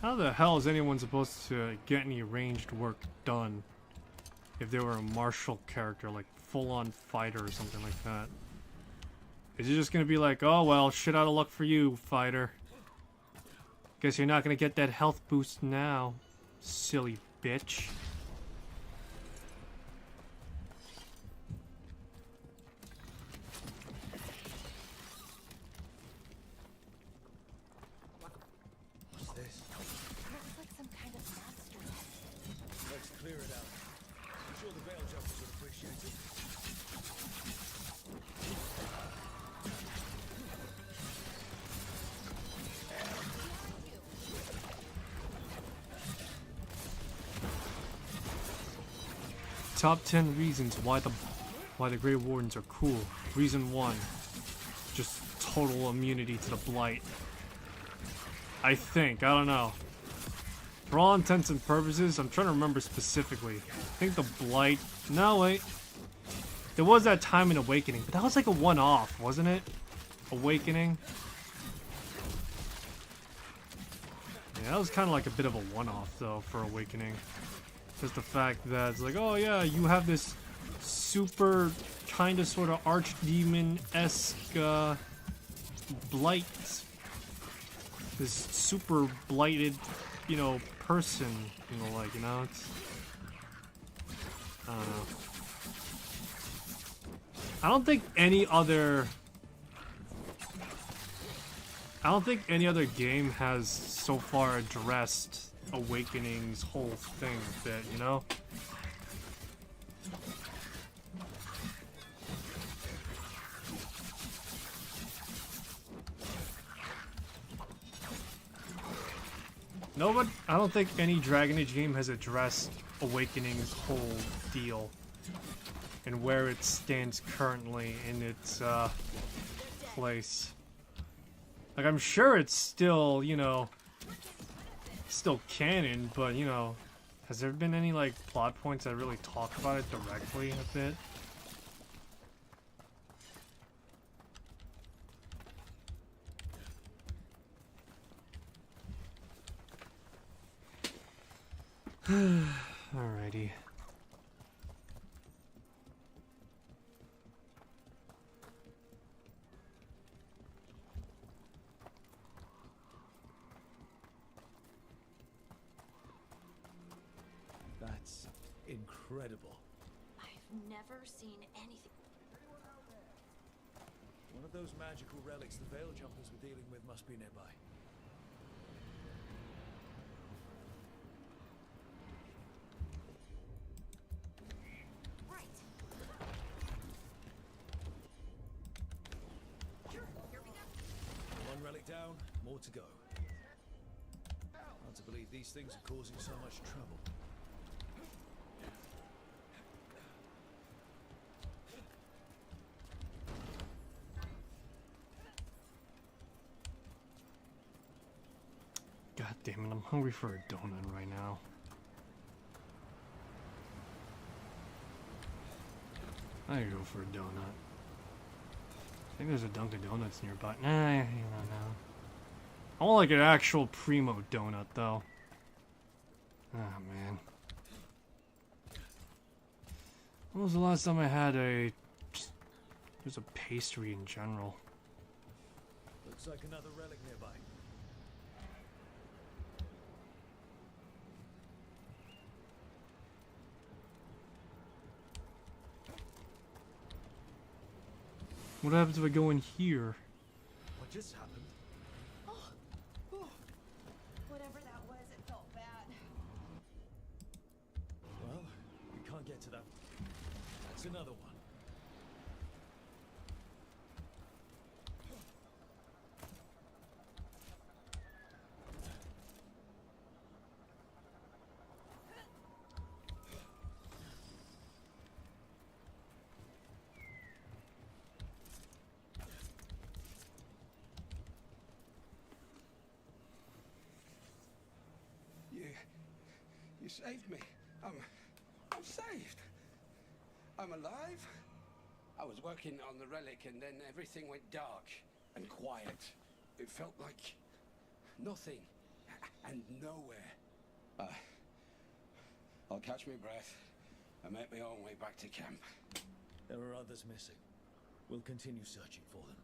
How the hell is anyone supposed to get any ranged work done if they were a martial character, like full-on fighter or something like that? Is it just gonna be like, oh well, shit out of luck for you, fighter. Guess you're not gonna get that health boost now, silly bitch. Clear it out. I'm sure the veil jumpers would appreciate it. Top 10 reasons why the Grey Wardens are cool. Reason 1, just total immunity to the blight. I don't know. For all intents and purposes, I'm trying to remember specifically. I think the blight... No, wait. There was that time in Awakening, but that was like a one-off, wasn't it? Awakening. Yeah, that was kind of like a bit of a one-off, though, for Awakening. Just the fact that it's like, oh yeah, you have this super kind of sort of archdemon-esque blight. This super blighted, you know, person, you know, like, you know, it's... I don't know. I don't think any other game has so far addressed Awakening's whole thing a bit, you know? No, but I don't think any Dragon Age game has addressed Awakening's whole deal and where it stands currently in its place. Like, I'm sure it's still, you know, still canon, but, you know, has there been any, like, plot points that really talk about it directly a bit? Alrighty. That's incredible. I've never seen anything. One of those magical relics the Veil Jumpers were dealing with must be nearby. Right. Here we go. One relic down, more to go. Hard to believe these things are causing so much trouble. God damn it, I'm hungry for a donut right now. I gotta go for a donut. I think there's a Dunkin' Donuts nearby. Nah, you don't know. I want like an actual primo donut though. Ah, man. When was the last time I had just a pastry in general? Looks like another relic nearby. What happens if I go in here? What just happened? Whatever that was, it felt bad. Well, we can't get to that. That's another one. You saved me. I'm saved. I'm alive. I was working on the relic and then everything went dark and quiet. It felt like nothing and nowhere. I'll catch my breath and make my own way back to camp. There are others missing. We'll continue searching for them.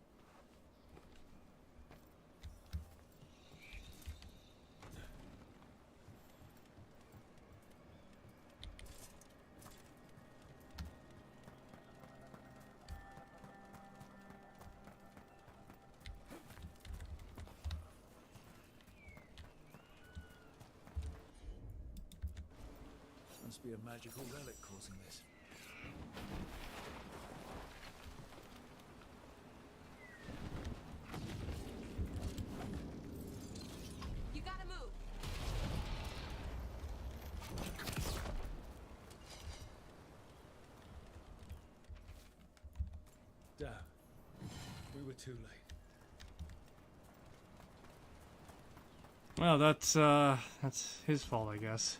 Must be a magical relic causing this. You gotta move. Damn. We were too late. Well, that's his fault, I guess.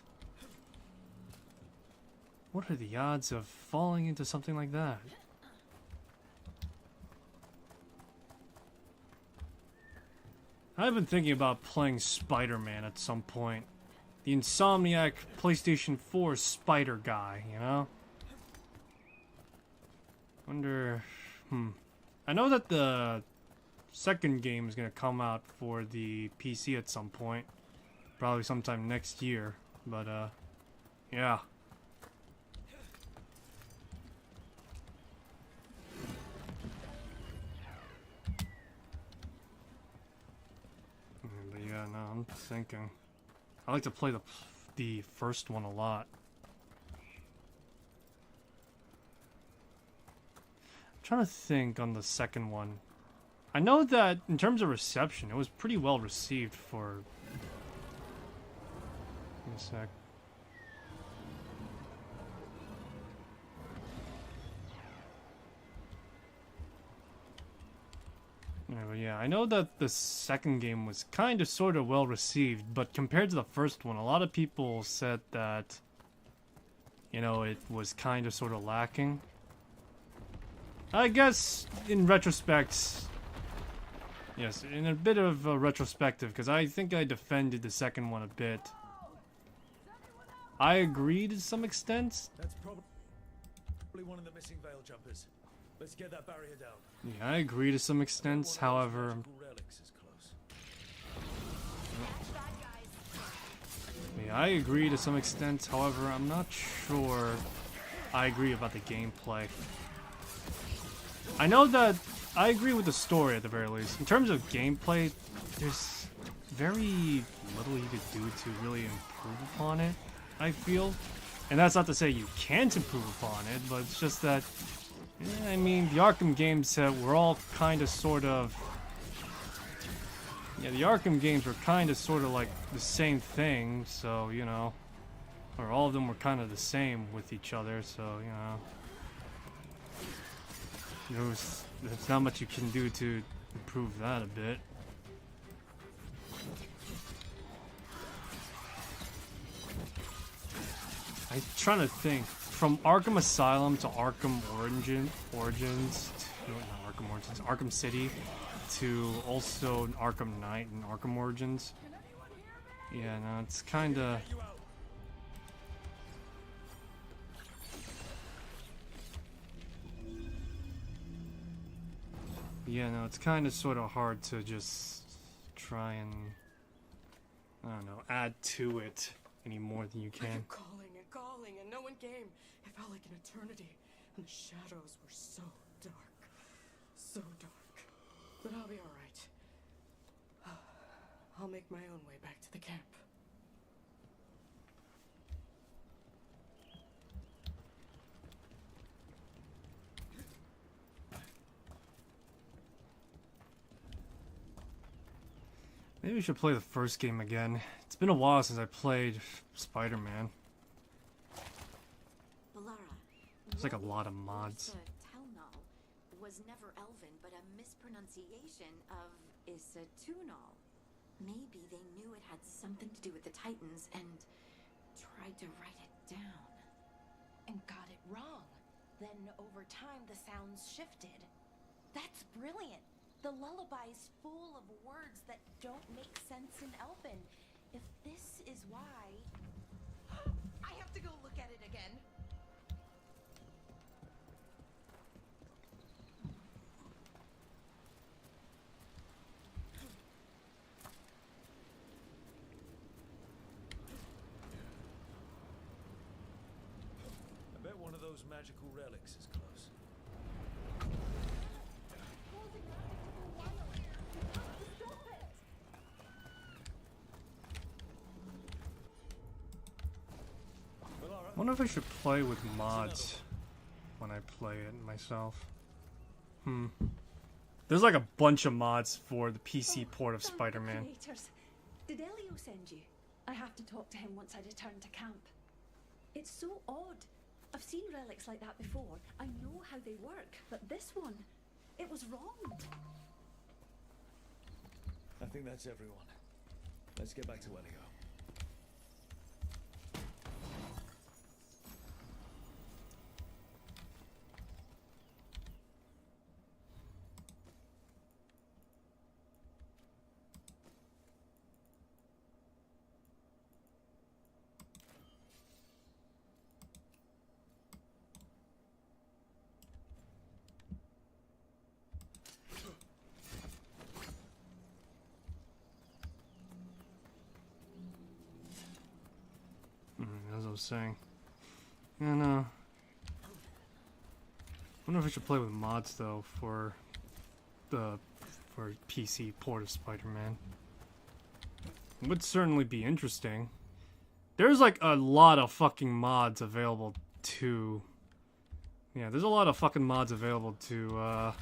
What are the odds of falling into something like that? I've been thinking about playing Spider-Man at some point. The Insomniac PlayStation 4 Spider guy, you know? Wonder... I know that the second game is gonna come out for the PC at some point. Probably sometime next year. But, yeah. But yeah, no, I'm thinking. I like to play the first one a lot. I'm trying to think on the second one. I know that in terms of reception, it was pretty well received for... Give me a sec. But yeah, I know that the second game was kind of sort of well received, but compared to the first one, a lot of people said that, you know, it was kind of sort of lacking. I guess, in retrospect, yes, in a bit of a retrospective, because I think I defended the second one a bit. I agree to some extent. That's probably one of the missing veil jumpers. Let's get that barrier down. Yeah, I agree to some extent, however... Yeah, I agree to some extent, however, I'm not sure I agree about the gameplay. I know that I agree with the story at the very least. In terms of gameplay, there's very little you could do to really improve upon it, I feel. And that's not to say you can't improve upon it, but it's just that, yeah, I mean, the Arkham games were all kind of sort of... Yeah, the Arkham games were kind of sort of like the same thing, so, you know. Or all of them were kind of the same with each other, so, you know. There's not much you can do to improve that a bit. I'm trying to think. From Arkham Asylum to Arkham Origins to not Arkham Origins, Arkham City to also Arkham Knight and Arkham Origins. Yeah, no, it's kind of... Yeah, no, it's kind of sort of hard to just try and, I don't know, add to it any more than you can. I kept calling and no one came. It felt like an eternity, and the shadows were so dark. So dark. But I'll be alright. I'll make my own way back to the camp. Maybe we should play the first game again. It's been a while since I played Spider-Man. There's like a lot of mods. Telnal was never Elven, but a mispronunciation of Isatunal. Maybe they knew it had something to do with the Titans and tried to write it down. And got it wrong. Then over time the sounds shifted. That's brilliant. The lullaby's full of words that don't make sense in Elven. If this is why... I have to go look at it again. I bet one of those magical relics is close. I wonder if I should play with mods when I play it myself. There's like a bunch of mods for the PC port of Spider-Man. Did Elio send you? I have to talk to him once I return to camp. It's so odd. I've seen relics like that before. I know how they work, but this one, it was wrong. I think that's everyone. Let's get back to Elio. was saying. And I wonder if I should play with mods though for PC port of Spider-Man. It would certainly be interesting. There's like a lot of fucking mods available to. Yeah, there's a lot of fucking mods available to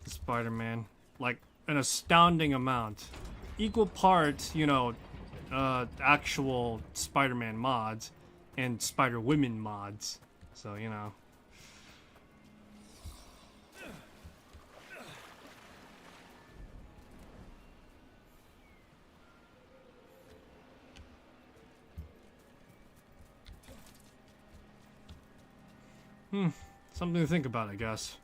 Spider-Man. Like an astounding amount. Equal parts, you know, actual Spider-Man mods and Spider-Women mods. So, you know. Something to think about, I guess.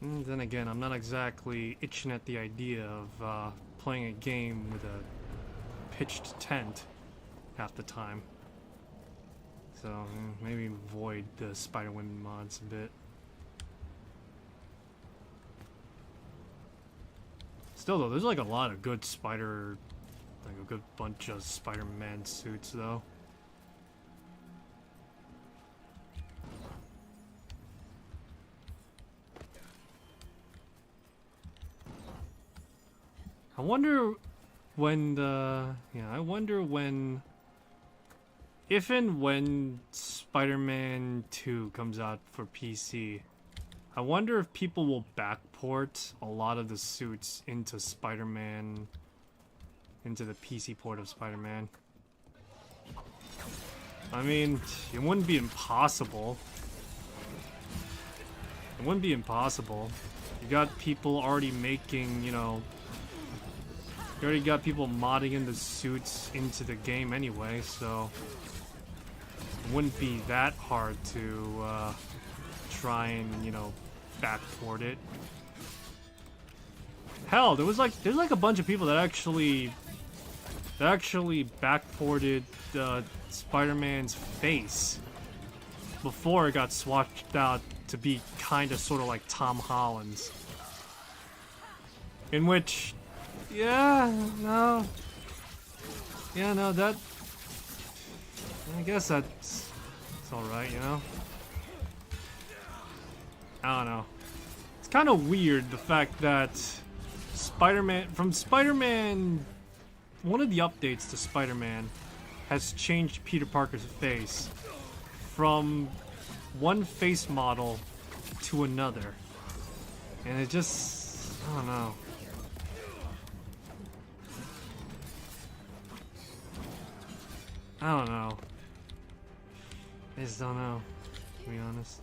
Then again, I'm not exactly itching at the idea of playing a game with a pitched tent half the time. So maybe avoid the Spider-Women mods a bit. Still though, there's like a lot of good like a good bunch of Spider-Man suits though. I wonder when if and when Spider-Man 2 comes out for PC, I wonder if people will backport a lot of the suits into Spider-Man, into the PC port of Spider-Man. I mean, it wouldn't be impossible. It wouldn't be impossible. You got people already making, you know, you already got people modding in the suits into the game anyway, so it wouldn't be that hard to try and, you know, backport it. Hell, there's like a bunch of people that actually backported Spider-Man's face before it got swatched out to be kind of sort of like Tom Holland's, in which that I guess that's alright, you know? I don't know. It's kind of weird, the fact that Spider-Man, one of the updates to Spider-Man has changed Peter Parker's face from one face model to another. And it just, I don't know. I don't know. I just don't know, to be honest.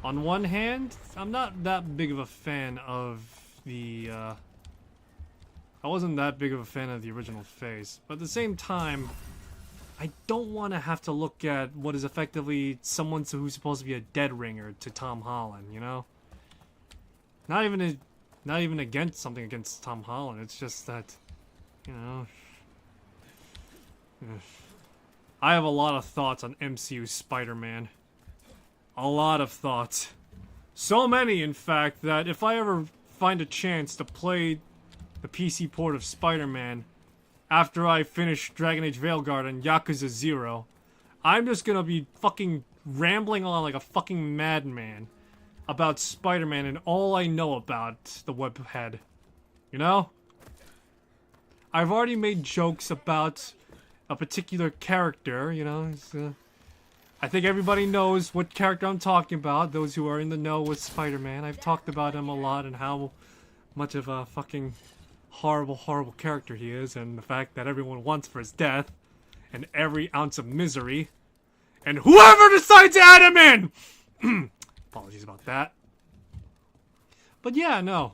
On one hand, I'm not that big of a fan of the, I wasn't that big of a fan of the original face, but at the same time, I don't want to have to look at what is effectively someone who's supposed to be a dead ringer to Tom Holland, you know? Not even against something against Tom Holland, it's just that, you know... I have a lot of thoughts on MCU Spider-Man. A lot of thoughts. So many, in fact, that if I ever find a chance to play the PC port of Spider-Man after I finish Dragon Age Veilguard and Yakuza 0, I'm just gonna be fucking rambling on like a fucking madman about Spider-Man and all I know about the webhead. You know? I've already made jokes about a particular character, you know, I think everybody knows what character I'm talking about, those who are in the know with Spider-Man. I've talked about him a lot and how much of a fucking horrible, horrible character he is, and the fact that everyone wants for his death, and every ounce of misery, and whoever decides to add him in! Apologies about that. But yeah, no.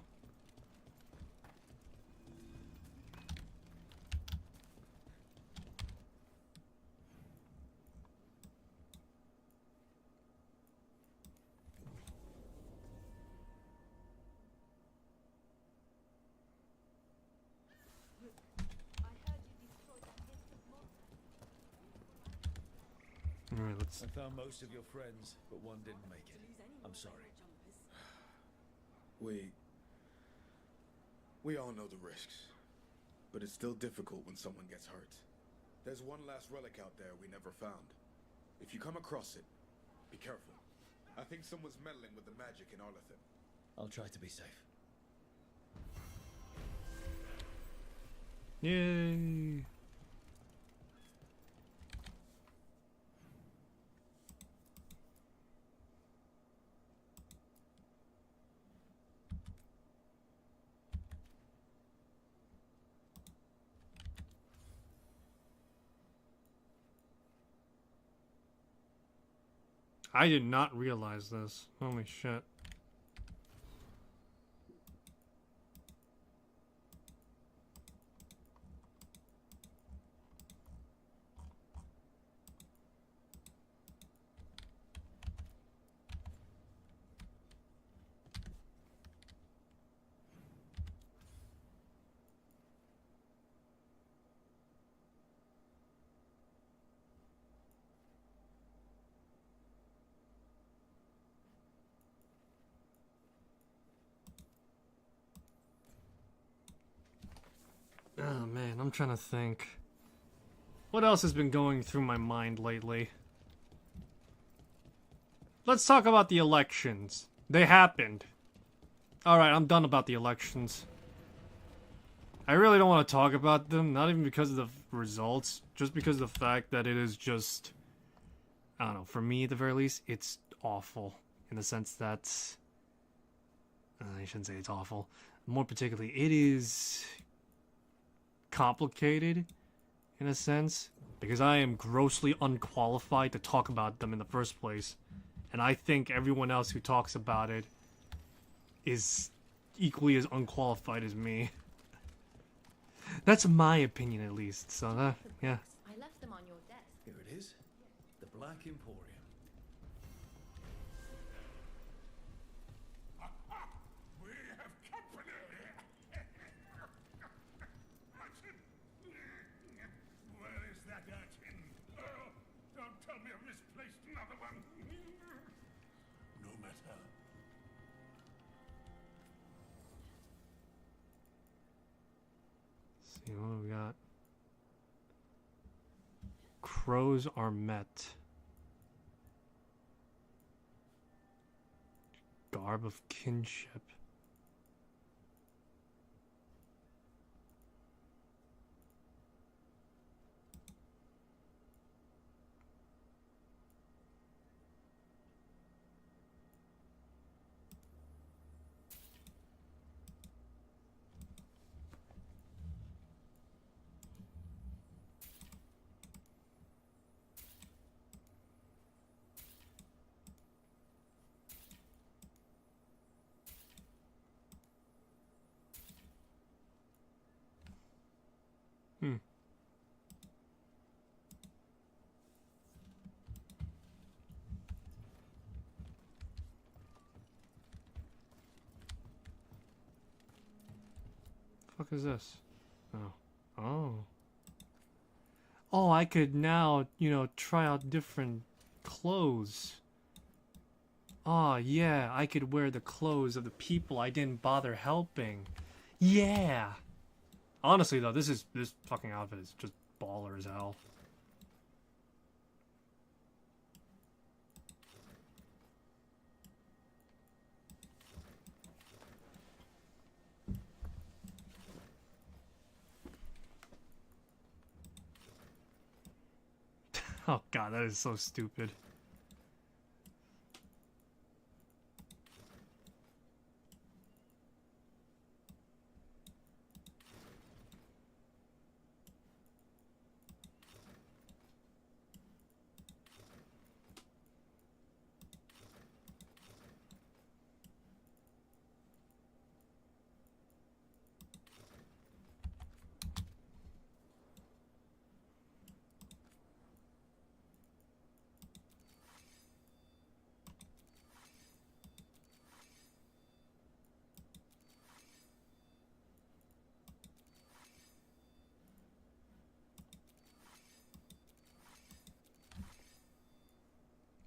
Alright, let's... I found most of your friends, but one didn't make it. I'm sorry. We all know the risks. but it's still difficult when someone gets hurt. There's one last relic out there we never found. If you come across it, be careful. I think someone's meddling with the magic in Arlathan. I'll try to be safe. Yay! I did not realize this. Holy shit. Oh man, I'm trying to think. What else has been going through my mind lately? Let's talk about the elections. They happened. Alright, I'm done about the elections. I really don't want to talk about them, not even because of the results, just because of the fact that it is just... I don't know, for me at the very least, it's awful. In the sense that... I shouldn't say it's awful. More particularly, it is... complicated, in a sense, because I am grossly unqualified to talk about them in the first place, and I think everyone else who talks about it is equally as unqualified as me. That's my opinion, at least, so yeah. I left them on your desk. Here it is. The Black Emporium. We have company! Where is that urchin? Oh, don't tell me I've misplaced another one. No matter. Let's see, what do we got? Crows are met. Garb of kinship. Fuck is this? Oh. Oh, I could now, try out different clothes. Oh, yeah, I could wear the clothes of the people I didn't bother helping. Yeah. Honestly, though, this fucking outfit is just baller as hell. Oh god, that is so stupid.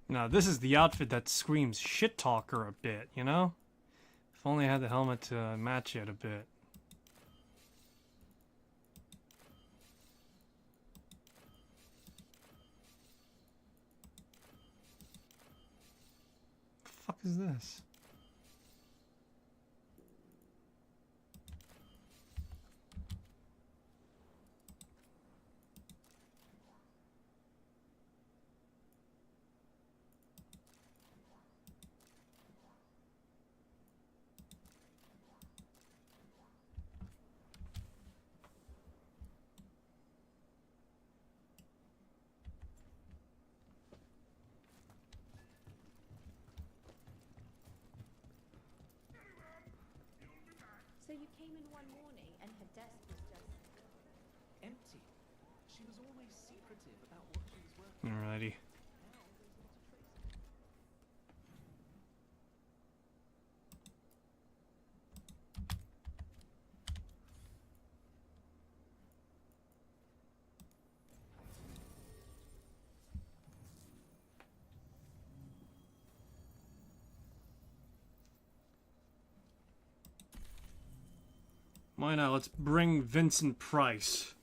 Now, this is the outfit that screams shit talker a bit, you know? If only I had the helmet to match it a bit. is this? So you came in one morning and her desk was just empty. She was always secretive about what she was working on. Alrighty. Why not? Let's bring Vincent Price.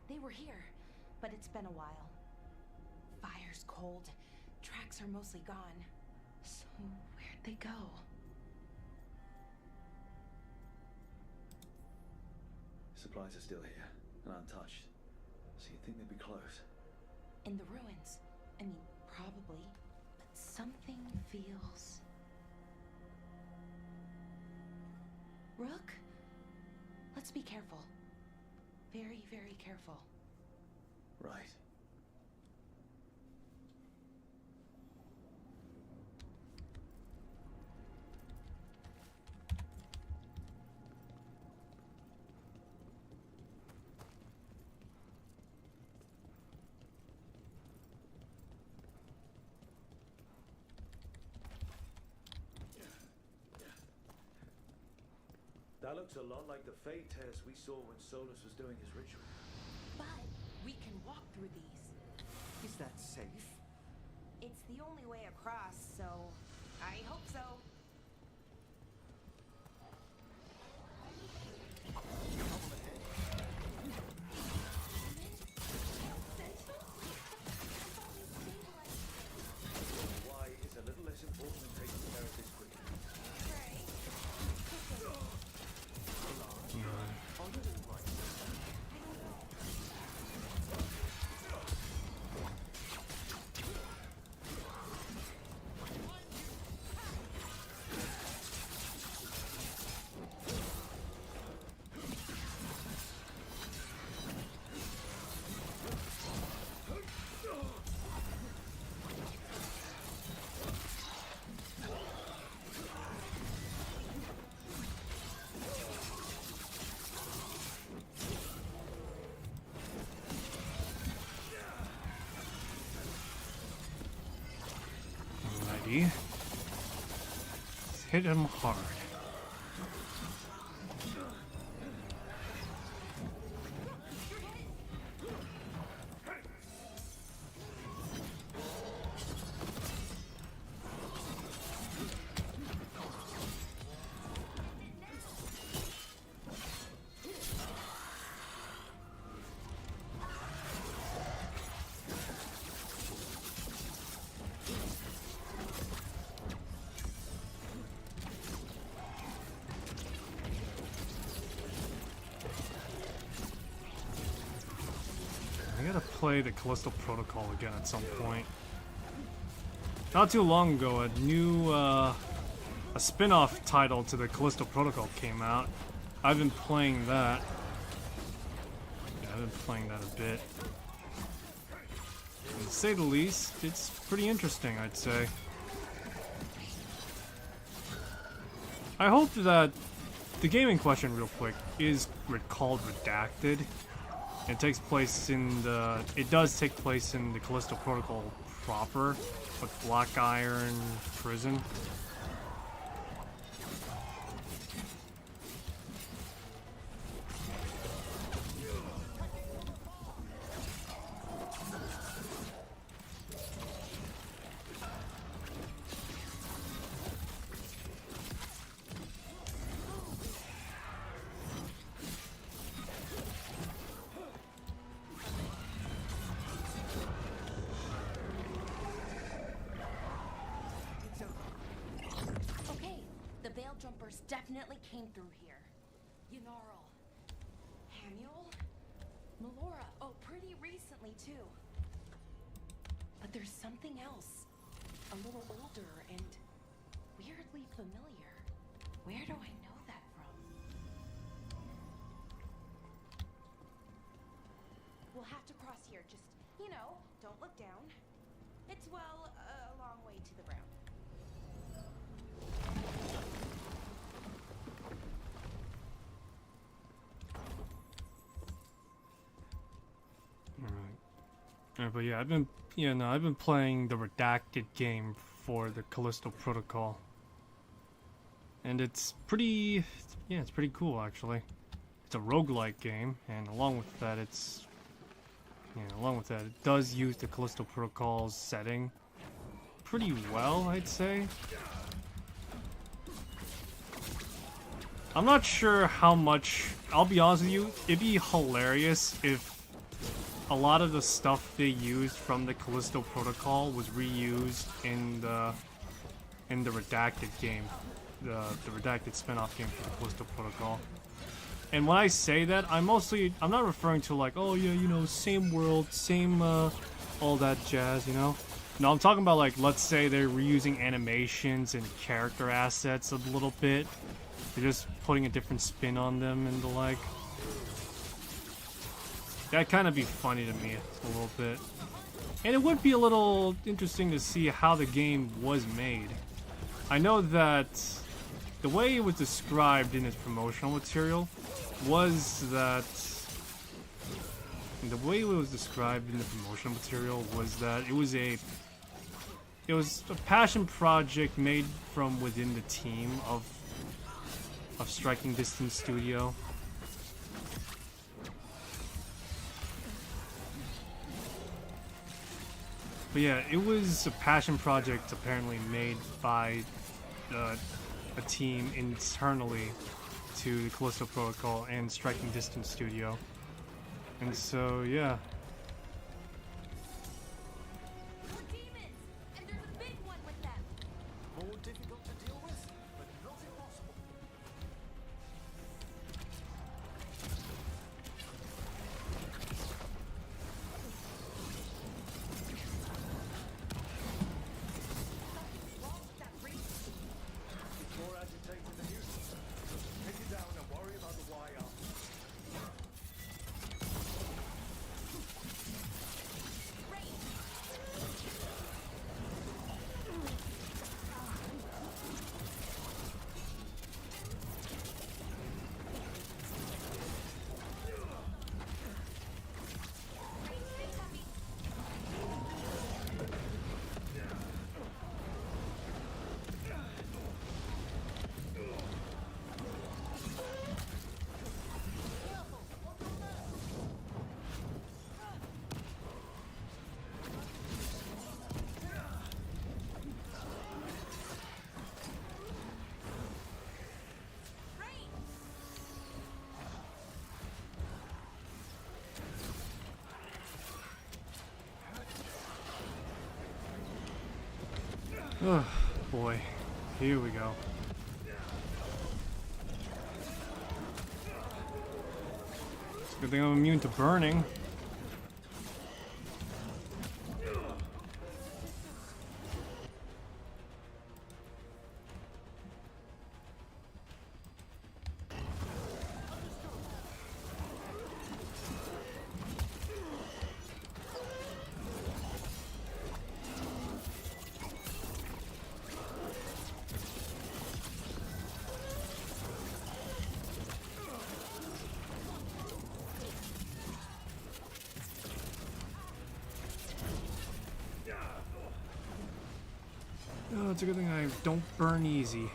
They were here, but it's been a while. Fire's cold. Tracks are mostly gone. So where'd they go? Supplies are still here and untouched. So you'd think they'd be close. In the ruins. I mean, probably. But something feels... Rook? Let's be careful. Very, very careful. Right. That looks a lot like the fate test we saw when Solus was doing his ritual. But we can walk through these. Is that safe? It's the only way across, so I hope so. Why is a little less important than taking care of this quickly? Alrighty. Let's hit him hard. I gotta play the Callisto Protocol again at some point. Not too long ago, a new, a spin-off title to the Callisto Protocol came out. I've been playing that. Yeah, I've been playing that a bit. And to say the least, it's pretty interesting, I'd say. I hope that the game in question, real quick, is called Redacted. It takes place in the... It does take place in the Callisto Protocol proper, with Black Iron Prison. definitely came through here. Ynarl. Hamuel? Melora. Oh, pretty recently, too. But there's something else. A little older and weirdly familiar. Where do I know that from? We'll have to cross here. Just, you know, don't look down. It's, well, a long way to the ground. Alright, but yeah, I've been playing the Redacted game for the Callisto Protocol. And it's pretty cool actually. It's a roguelike game, and along with that it does use the Callisto Protocol's setting pretty well, I'd say. I'm not sure how much, I'll be honest with you, it'd be hilarious if a lot of the stuff they used from the Callisto Protocol was reused in the Redacted game, the Redacted spin-off game for the Callisto Protocol. And when I say that, I'm not referring to like, oh yeah, you know, same world, same all that jazz, you know. No, I'm talking about like, let's say they're reusing animations and character assets a little bit. They're just putting a different spin on them and the like. That'd kind of be funny to me a little bit. And it would be a little interesting to see how the game was made. I know that the way it was described in its promotional material was that... The way it was described in the promotional material was that it was a passion project made from within the team of Striking Distance Studio. But yeah, it was a passion project apparently made by a team internally to the Callisto Protocol and Striking Distance Studio. And so, yeah. More difficult to deal with, but not impossible. More agitated than usual. Take it down and worry about the why after. Oh boy, here we go. It's a good thing I'm immune to burning. Oh, it's a good thing I don't burn easy.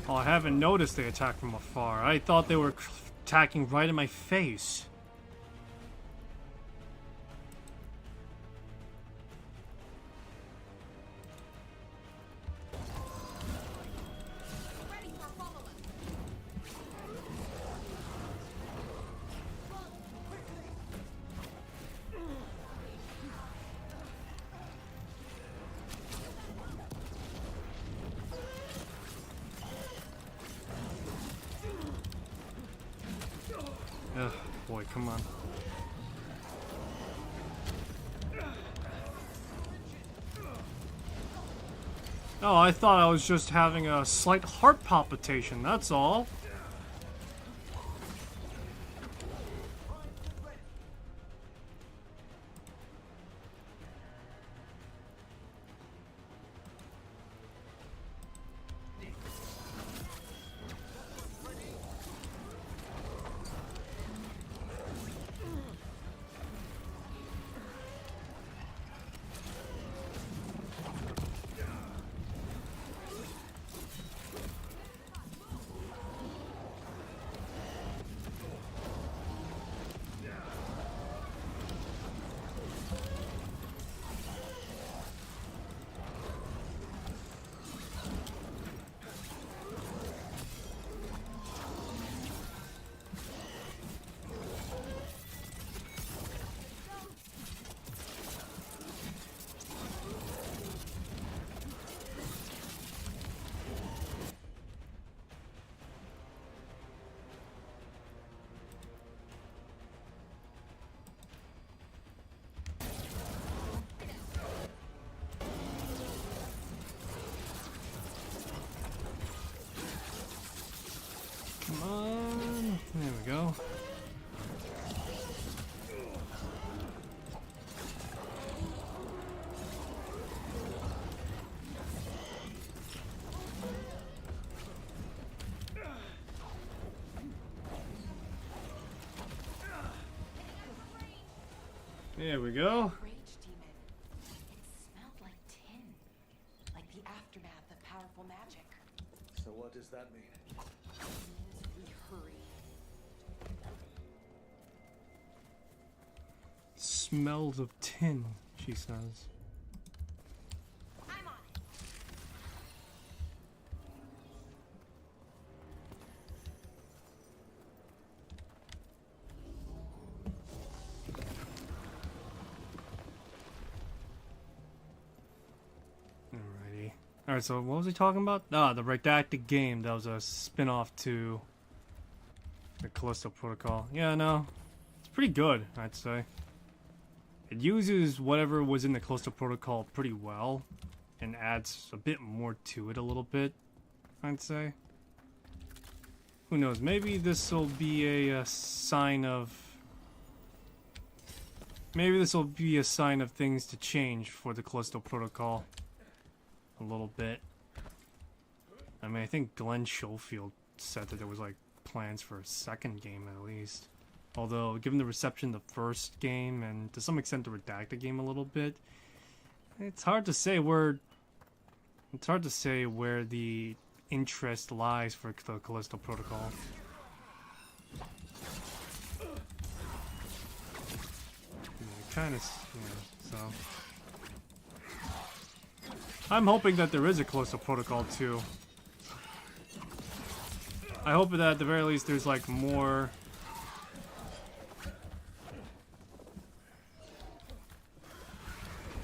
Oh, I haven't noticed they attack from afar. I thought they were attacking right in my face. Ugh, boy, come on. Oh, I thought I was just having a slight heart palpitation, that's all. Come on. There we go. There we go. Rage demon. It smelled like tin. Like the aftermath of powerful magic. So what does that mean? We hurry. Smells of tin, she says. I'm on it. Alrighty. Alright, so what was he talking about? Ah, the Redacted game. That was a spin-off to the Callisto Protocol. Yeah, no. It's pretty good, I'd say. It uses whatever was in the Callisto Protocol pretty well and adds a bit more to it a little bit, I'd say. Who knows, maybe this will be a sign of... Maybe this will be a sign of things to change for the Callisto Protocol. A little bit. I mean, I think Glenn Schofield said that there was, like, plans for a second game at least. Although, given the reception of the first game, and to some extent the Redacted game a little bit, it's hard to say where... It's hard to say where the interest lies for the Callisto Protocol. Kind of, yeah, so... I'm hoping that there is a Callisto Protocol 2. I hope that at the very least there's like more...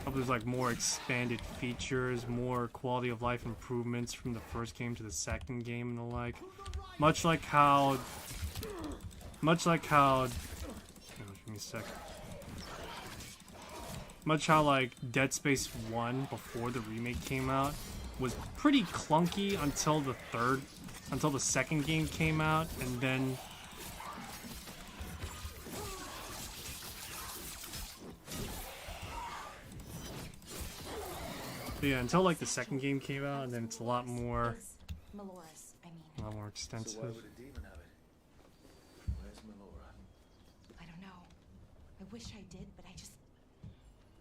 I hope there's like more expanded features, more quality of life improvements from the first game to the second game and the like. Much like how... Oh, give me a sec. Much how, like, Dead Space 1, before the remake came out, was pretty clunky until the second game came out, and then... But yeah, until, like, the second game came out, and then it's a lot more... Melora's, I mean. A lot more extensive. So why would a demon have it? Where's Melora? I don't know. I wish I did, but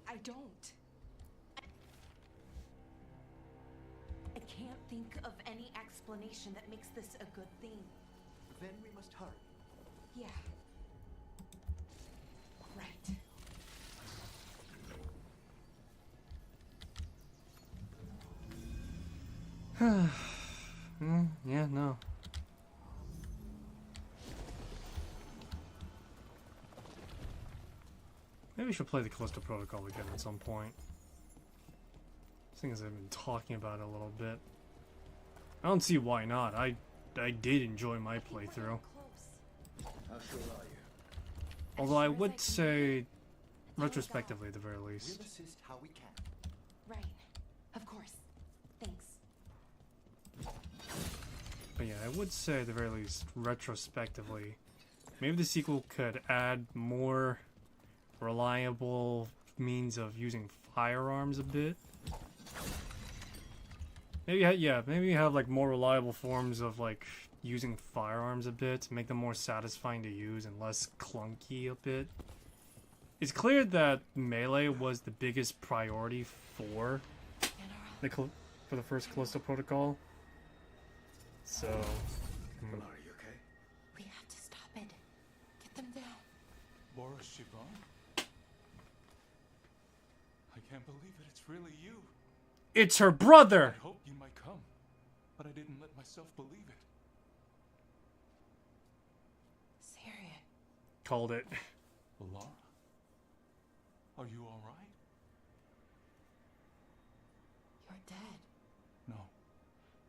I don't. I can't think of any explanation that makes this a good thing. Then we must hurry. Yeah. Right. Yeah, no. Maybe we should play the Callisto Protocol again at some point. Seeing as I've been talking about it a little bit. I don't see why not. I did enjoy my playthrough. How sure are you? Although I would say, retrospectively at the very least. We'll assist how we can. Right. Of course. Thanks. But yeah, I would say at the very least, retrospectively, maybe the sequel could add more reliable means of using firearms a bit. Maybe, yeah, maybe have like more reliable forms of like using firearms a bit to make them more satisfying to use and less clunky a bit. It's clear that melee was the biggest priority for the first Callisto Protocol. So, Are you okay? We have to stop it. Get them down. Boris Sivan? I can't believe it. It's really you. it's her brother. I hoped you might come, but I didn't let myself believe it. Syrian. Called it. Laura? Are you all right? You're dead.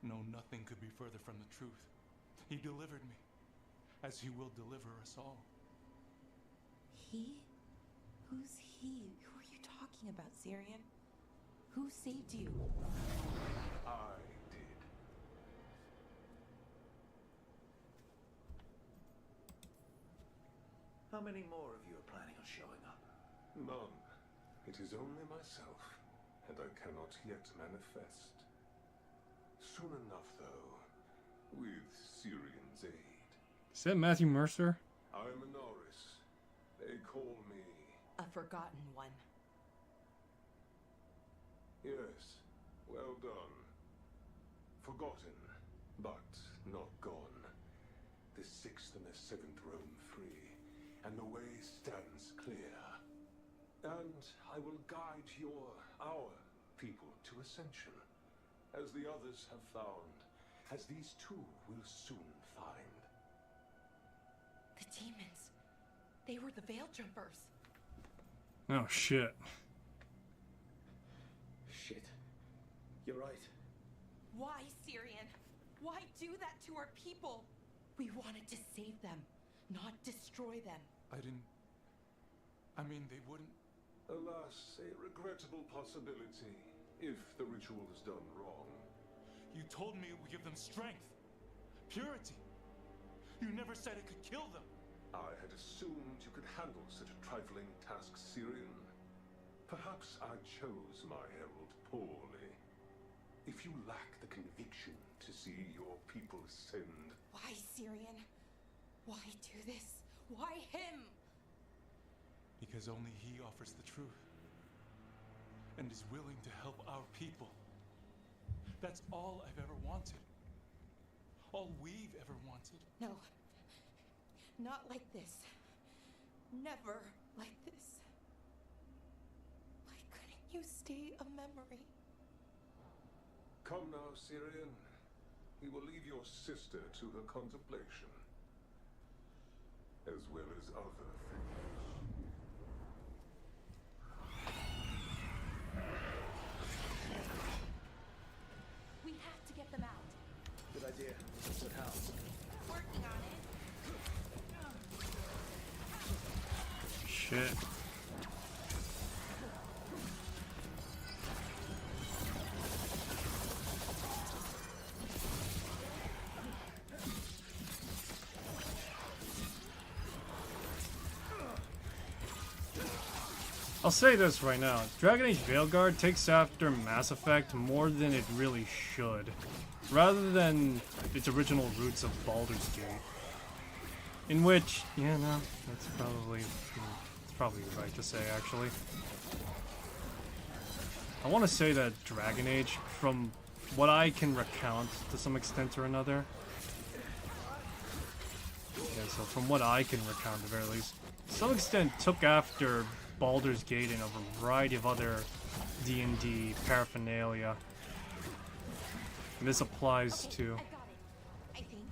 No, nothing could be further from the truth. He delivered me, as he will deliver us all. He? Who's he? Who are you talking about, Syrian? Who saved you? I did. How many more of you are planning on showing up? None. It is only myself, and I cannot yet manifest. Soon enough, though, with Syrian's aid. Is that Matthew Mercer? I'm a Norris. They call me... A forgotten one. Yes, well done. Forgotten, but not gone. The 6th and the 7th roam free, and the way stands clear. And I will guide our people to ascension, as the others have found, as these two will soon find. The demons. They were the veil jumpers. Oh, shit. Shit. You're right. Why, Syrian? Why do that to our people? We wanted to save them, not destroy them. I mean, they wouldn't... Alas, a regrettable possibility, if the ritual is done wrong. You told me it would give them strength, purity. You never said it could kill them. I had assumed you could handle such a trifling task, Syrian. Perhaps I chose my herald poorly. If you lack the conviction to see your people ascend... Why, Syrian? Why do this? Why him? Because only he offers the truth. And is willing to help our people. That's all I've ever wanted. All we've ever wanted. No. Not like this. Never like this. Why couldn't you stay a memory? Come now, Syrian. We will leave your sister to her contemplation, as well as other things. We have to get them out. Good idea. But how? Working on it. Shit. I'll say this right now, Dragon Age Veilguard takes after Mass Effect more than it really should, rather than its original roots of Baldur's Gate. In which, yeah, no, that's probably right to say, actually. I want to say that Dragon Age, from what I can recount to some extent or another, yeah, so from what I can recount at the very least, to some extent took after Baldur's Gate and a variety of other D&D paraphernalia. And this applies to... I got it. I think.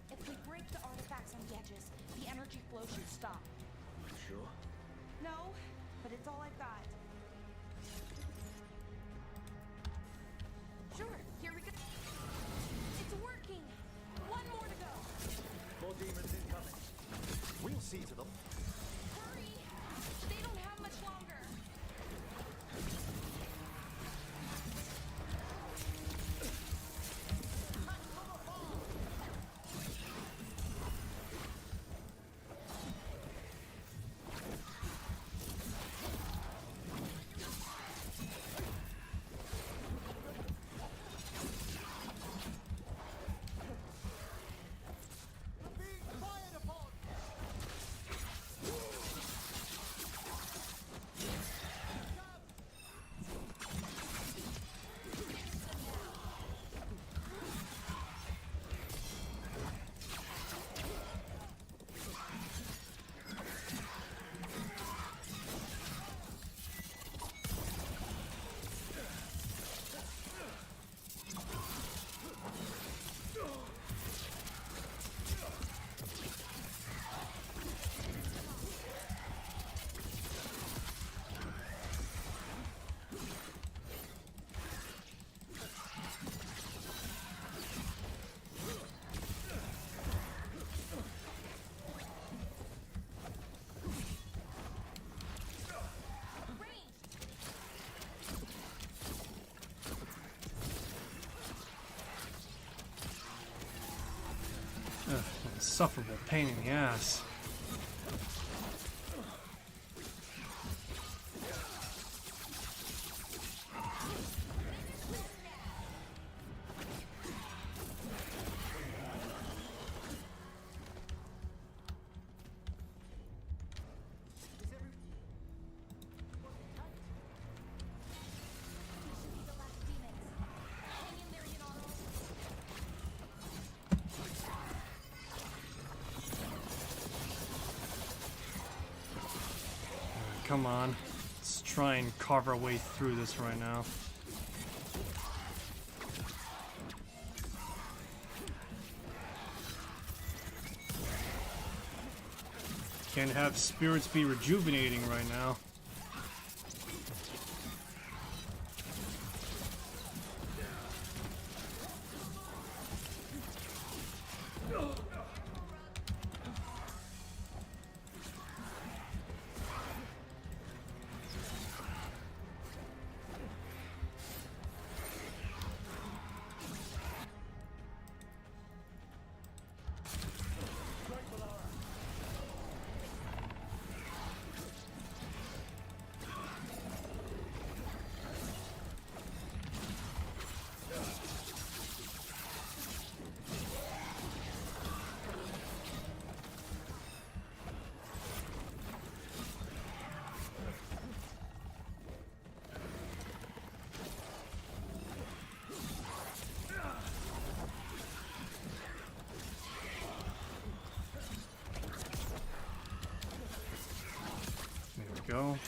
If we break the artifacts on the edges, the energy flow should stop. Sure? No, but it's all I've got. Sure, here we go. It's working. One more to go. More demons incoming. We'll see to them. insufferable pain in the ass. Come on. Let's try and carve our way through this right now. Can't have spirits be rejuvenating right now. Go.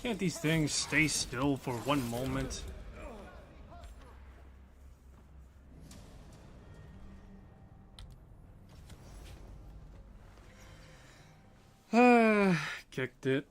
Can't these things stay still for one moment? Kicked it.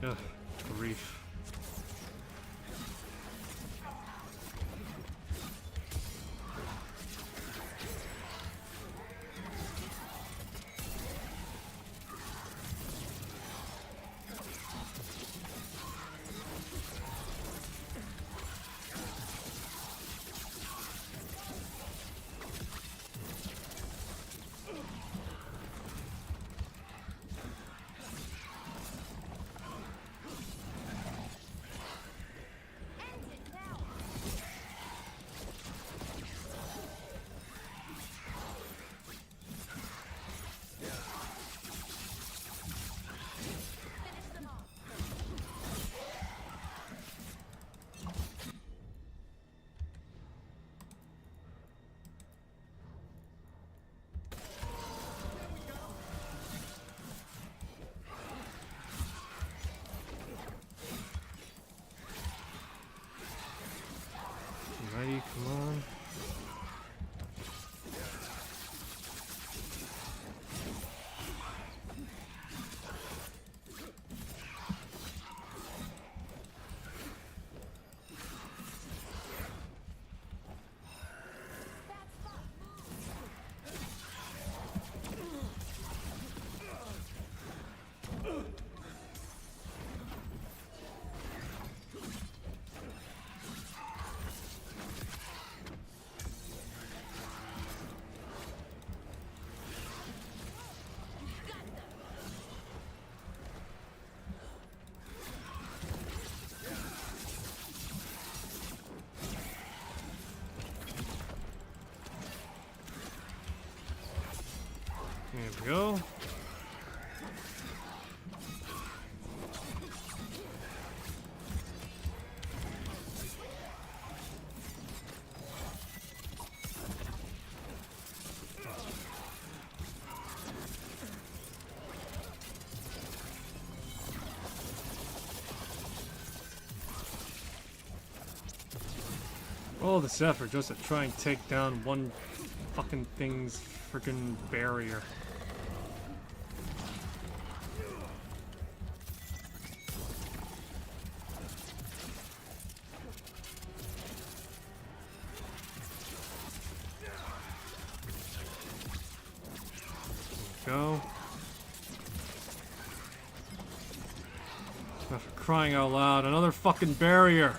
Ugh, grief. There we go. All this effort just to try and take down one fucking thing's freaking barrier. Go. Oh, for crying out loud, another fucking barrier.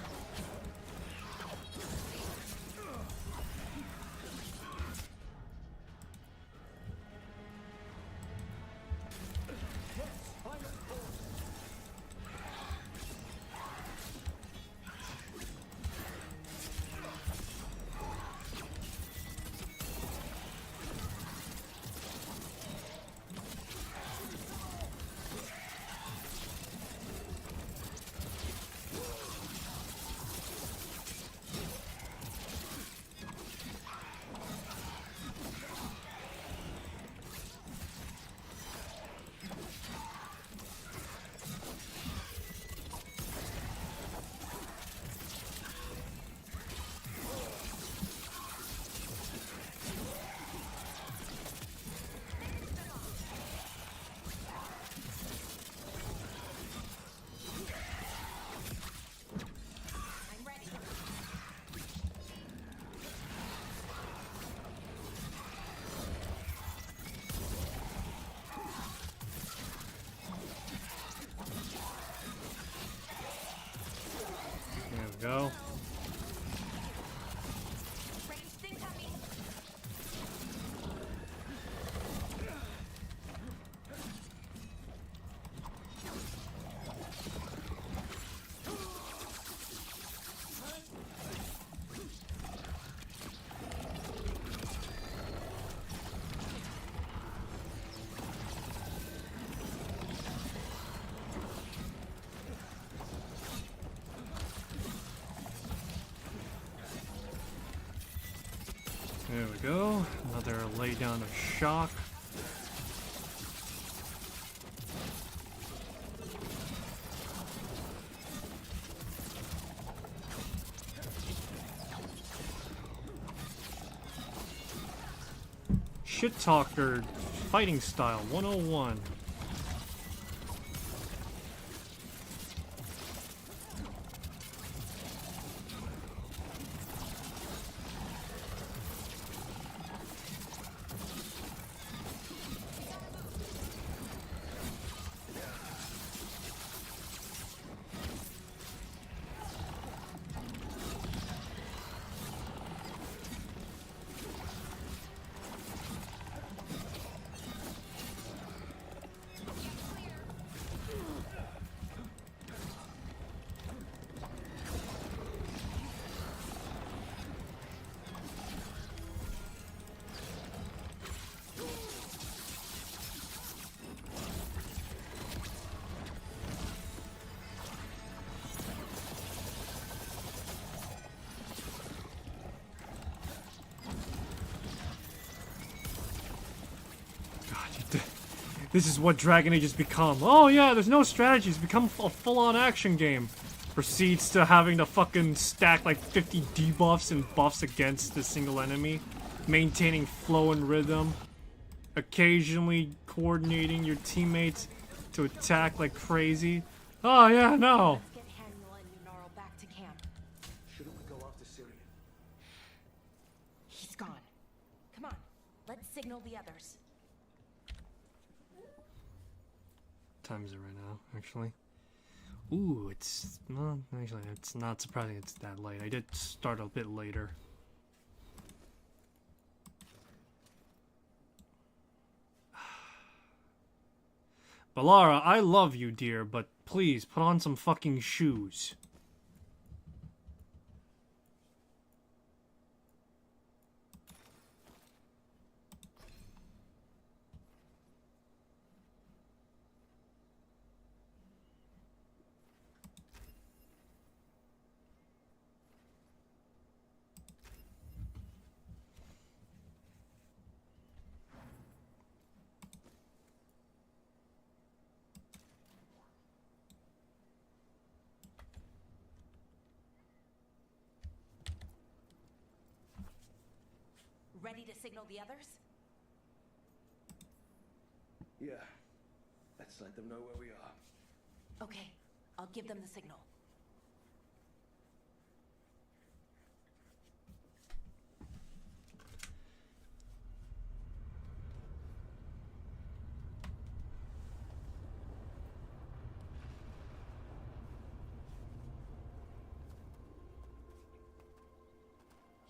Go. There we go. Another lay down of shock. Shit talker fighting style 101. This is what Dragon Age has become. Oh yeah, there's no strategy. It's become a full-on action game. Proceeds to having to fucking stack like 50 debuffs and buffs against the single enemy. Maintaining flow and rhythm. Occasionally coordinating your teammates to attack like crazy. Oh yeah, no. Let's get Haniel and Yunarl back to camp. Shouldn't we go after Syrian? He's gone. Come on, let's signal the others. Time is it right now, actually? Ooh, it's... Well, actually, it's not surprising it's that late. I did start a bit later. Balara, I love you, dear, but please, put on some fucking shoes. Ready to signal the others? Yeah. Let's let them know where we are. Okay, I'll give them the signal.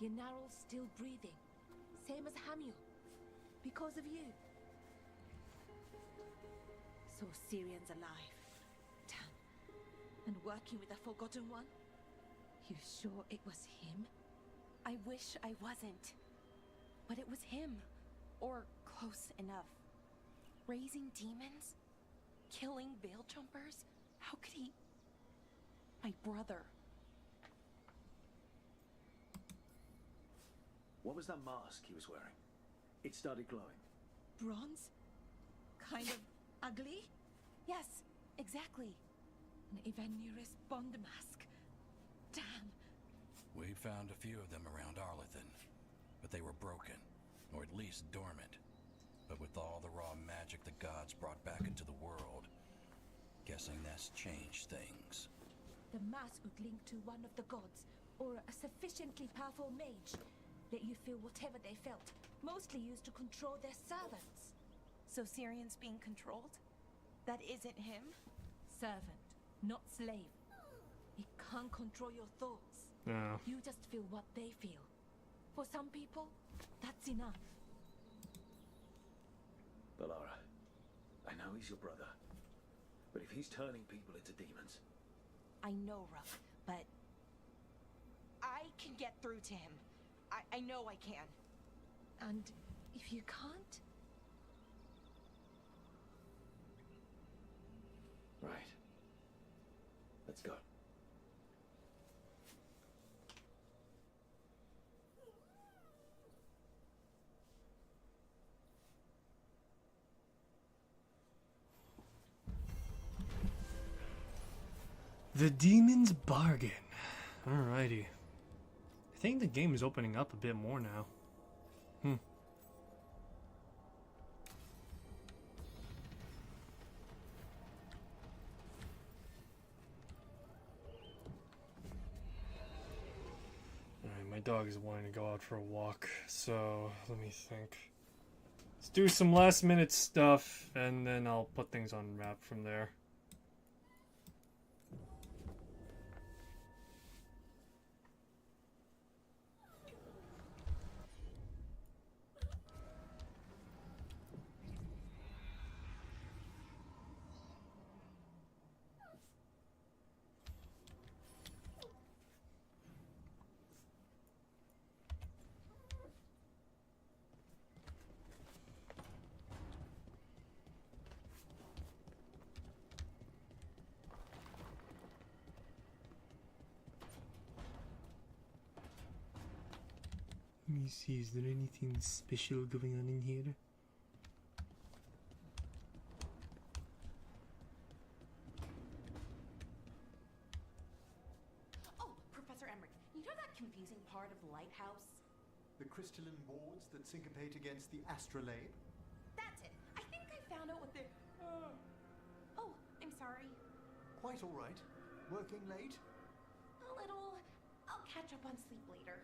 Yenaral's still breathing. Same as Hamul. Because of you. So Syrian's alive. Damn. And working with the Forgotten One? You sure it was him? I wish I wasn't. But it was him. Or close enough. Raising demons? Killing veil jumpers? How could he... My brother. What was that mask he was wearing? It started glowing. Bronze? Kind of ugly? Yes, exactly. An Ivanirus Bond mask. Damn. We found a few of them around Arlethan, but they were broken, or at least dormant. But with all the raw magic the gods brought back into the world, guessing that's changed things. The mask would link to one of the gods, or a sufficiently powerful mage. Let you feel whatever they felt, mostly used to control their servants. So Syrian's being controlled? That isn't him? Servant, not slave. He can't control your thoughts. No. You just feel what they feel. For some people, that's enough. Balara, I know he's your brother, but if he's turning people into demons... I know, Rook, but... I can get through to him. I know I can. And if you can't? Right. Let's go. The Demon's Bargain. Alrighty. I think the game is opening up a bit more now. Alright, my dog is wanting to go out for a walk, so let me think. Let's do some last minute stuff, and then I'll put things on wrap from there. Let me see, is there anything special going on in here? Oh, Professor Emmerich, you know that confusing part of the lighthouse? The crystalline wards that syncopate against the astrolabe? That's it. I think I found out what they're... Oh, I'm sorry. Quite all right. Working late? A little. I'll catch up on sleep later.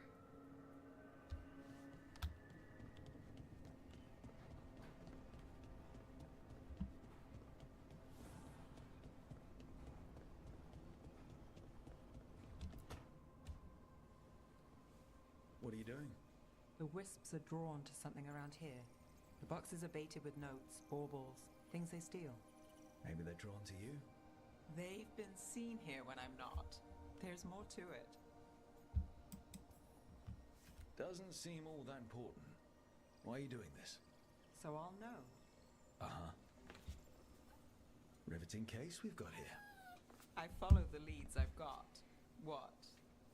What are you doing? The wisps are drawn to something around here. The boxes are baited with notes, baubles, things they steal. Maybe they're drawn to you? They've been seen here when I'm not. There's more to it. Doesn't seem all that important. Why are you doing this? So I'll know. Uh-huh. Riveting case we've got here. I follow the leads I've got. What?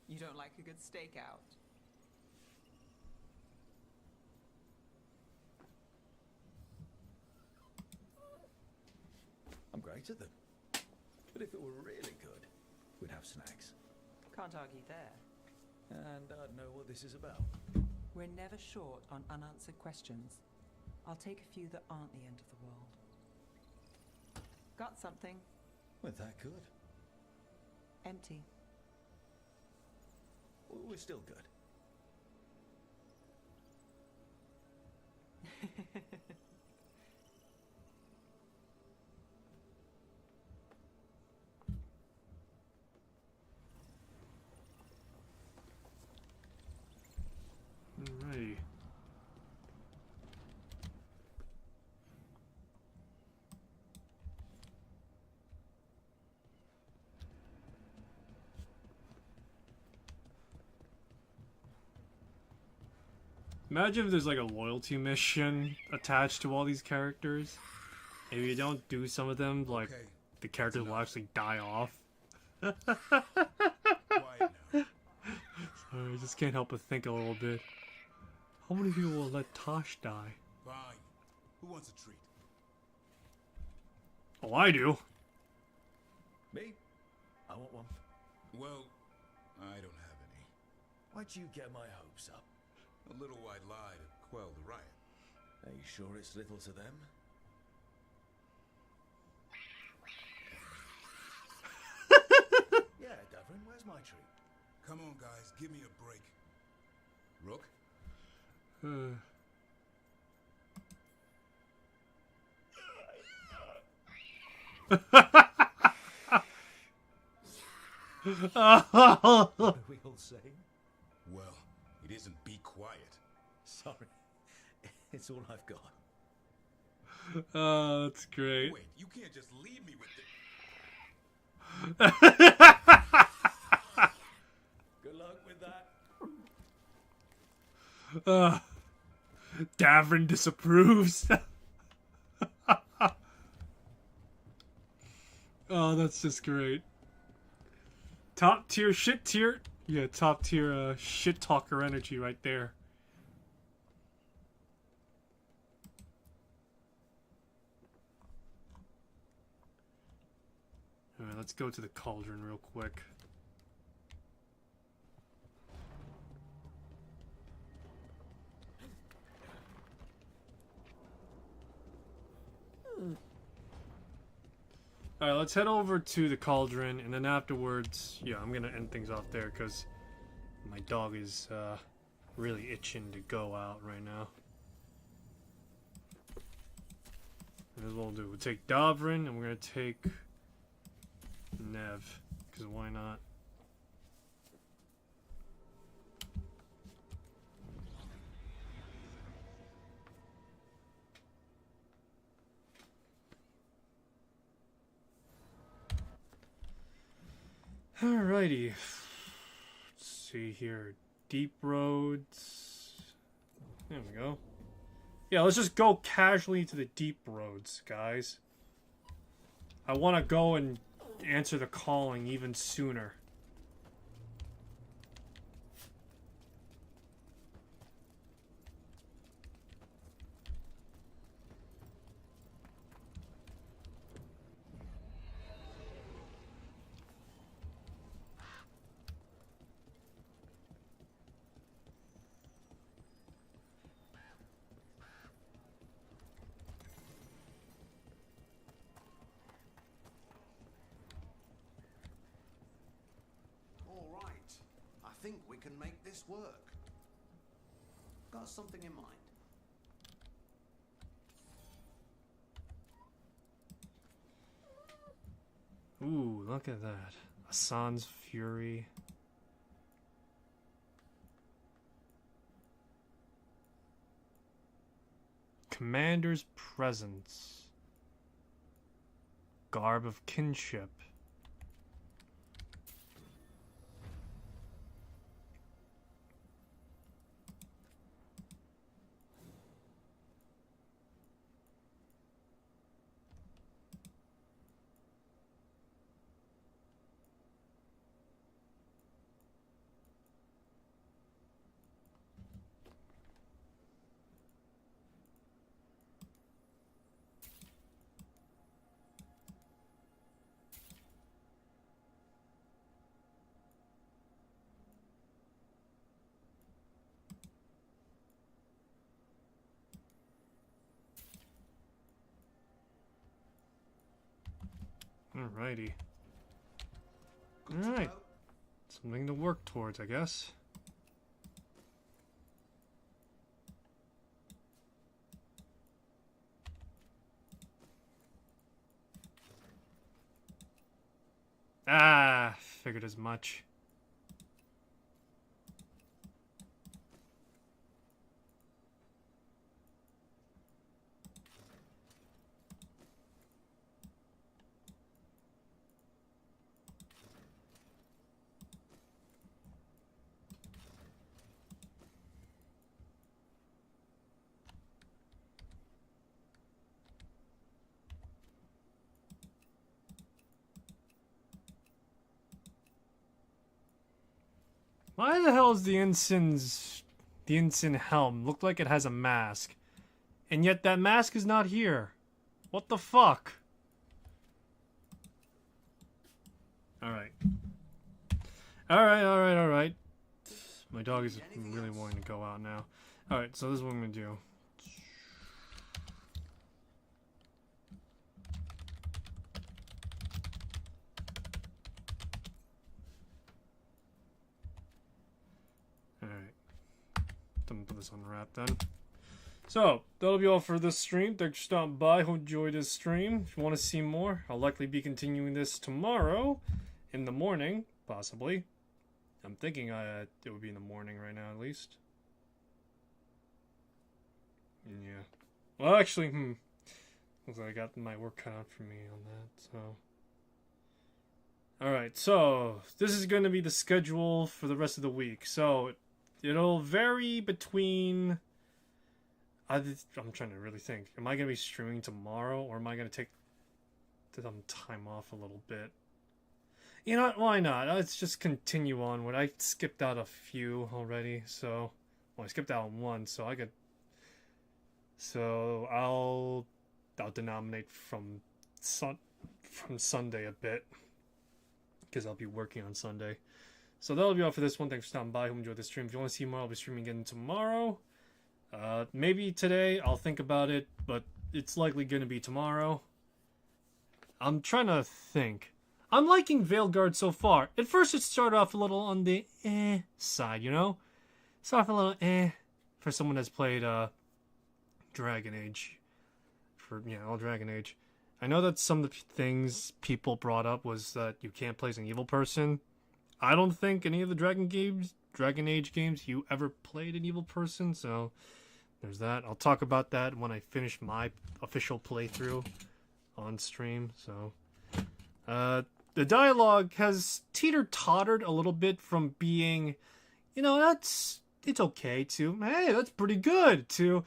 You don't like a good stakeout? I'm great at them. But if it were really good, we'd have snacks. Can't argue there. And I'd know what this is about. We're never short on unanswered questions. I'll take a few that aren't the end of the world. Got something? We're that good. Empty. We're still good. Alrighty. Imagine if there's like a loyalty mission attached to all these characters. If you don't do some of them, like the characters will actually die off. Sorry, I just can't help but think a little bit. How many people will let Tosh die? Fine. Who wants a treat? Oh, I do. Me? I want one. Well, I don't have any. Why'd you get my hopes up? A little white lie to quell the riot. Are you sure it's little to them? Yeah, Davrin, where's my treat? Come on, guys, give me a break. Rook? What are we all saying? Well, it isn't be quiet. Sorry. It's all I've got. Oh, that's great. Wait, you can't just leave me with Good luck with that. Davrin disapproves. Oh, that's just great. Top tier shit tier. Yeah, top tier shit talker energy right there. Alright, let's go to the cauldron real quick. Alright, let's head over to the cauldron, and then afterwards, yeah, I'm gonna end things off there, because my dog is really itching to go out right now. And as we'll do, we'll take Davrin, and we're gonna take Nev, because why not? Alrighty. Let's see here. Deep roads. There we go. Yeah, let's just go casually to the deep roads, guys. I want to go and answer the calling even sooner. I think we can make this work. Got something in mind. Ooh, look at that. Hassan's Fury. Commander's Presence. Garb of Kinship. Alrighty. Alright. Something to work towards, I guess. Ah, figured as much. Why the hell is the ensign helm look like it has a mask? And yet that mask is not here. What the fuck? Alright. Alright. My dog is really wanting to go out now. Alright, so this is what I'm gonna do. I'm gonna put this on wrap then. So, that'll be all for this stream. Thanks for stopping by. Hope you enjoyed this stream. If you want to see more, I'll likely be continuing this tomorrow in the morning, possibly. I'm thinking it would be in the morning right now, at least. Yeah. Well, actually, looks like I got my work cut out for me on that, so. Alright, so, this is going to be the schedule for the rest of the week. So, it'll vary between... I'm trying to really think. Am I going to be streaming tomorrow, or am I going to take some time off a little bit? You know what? Why not? Let's just continue on. I skipped out a few already, so... Well, I skipped out on one, so I could... So, I'll denominate from Sunday a bit, because I'll be working on Sunday. So that'll be all for this one. Thanks for stopping by. Hope you enjoyed the stream. If you want to see more, I'll be streaming again tomorrow. Maybe today. I'll think about it, but it's likely going to be tomorrow. I'm trying to think. I'm liking Veilguard so far. At first, it started off a little on the side, you know? Started off a little for someone that's played Dragon Age. All Dragon Age. I know that some of the things people brought up was that you can't play as an evil person. I don't think any of the Dragon Age games, you ever played an evil person, so there's that. I'll talk about that when I finish my official playthrough on stream, so. The dialogue has teeter-tottered a little bit from being, it's okay, to, hey, that's pretty good, to,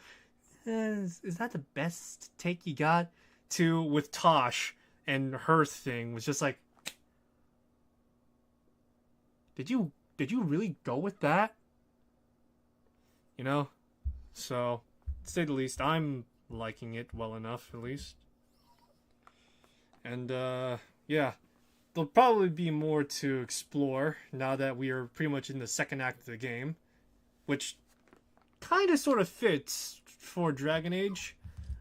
is that the best take you got? To, with Tosh and her thing, was just like, Did you really go with that? So, to say the least, I'm liking it well enough, at least. And, yeah. There'll probably be more to explore now that we are pretty much in the second act of the game. Which kind of sort of fits for Dragon Age.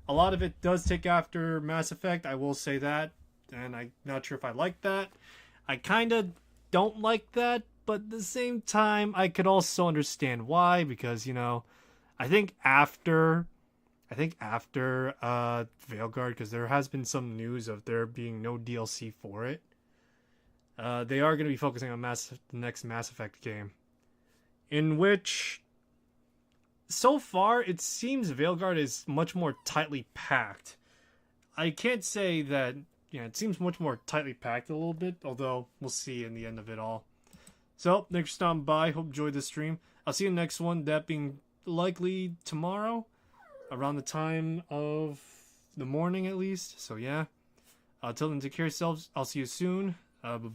A lot of it does take after Mass Effect, I will say that. And I'm not sure if I like that. I kind of don't like that, but at the same time, I could also understand why, because, I think after Veilguard, because there has been some news of there being no DLC for it, they are going to be focusing on the next Mass Effect game, in which, so far, it seems Veilguard is much more tightly packed. I can't say that, it seems much more tightly packed a little bit, although we'll see in the end of it all. So, thanks for stopping by. Hope you enjoyed the stream. I'll see you in the next one, that being likely tomorrow, around the time of the morning at least. So, yeah. Till then, take care of yourselves. I'll see you soon. Bye-bye.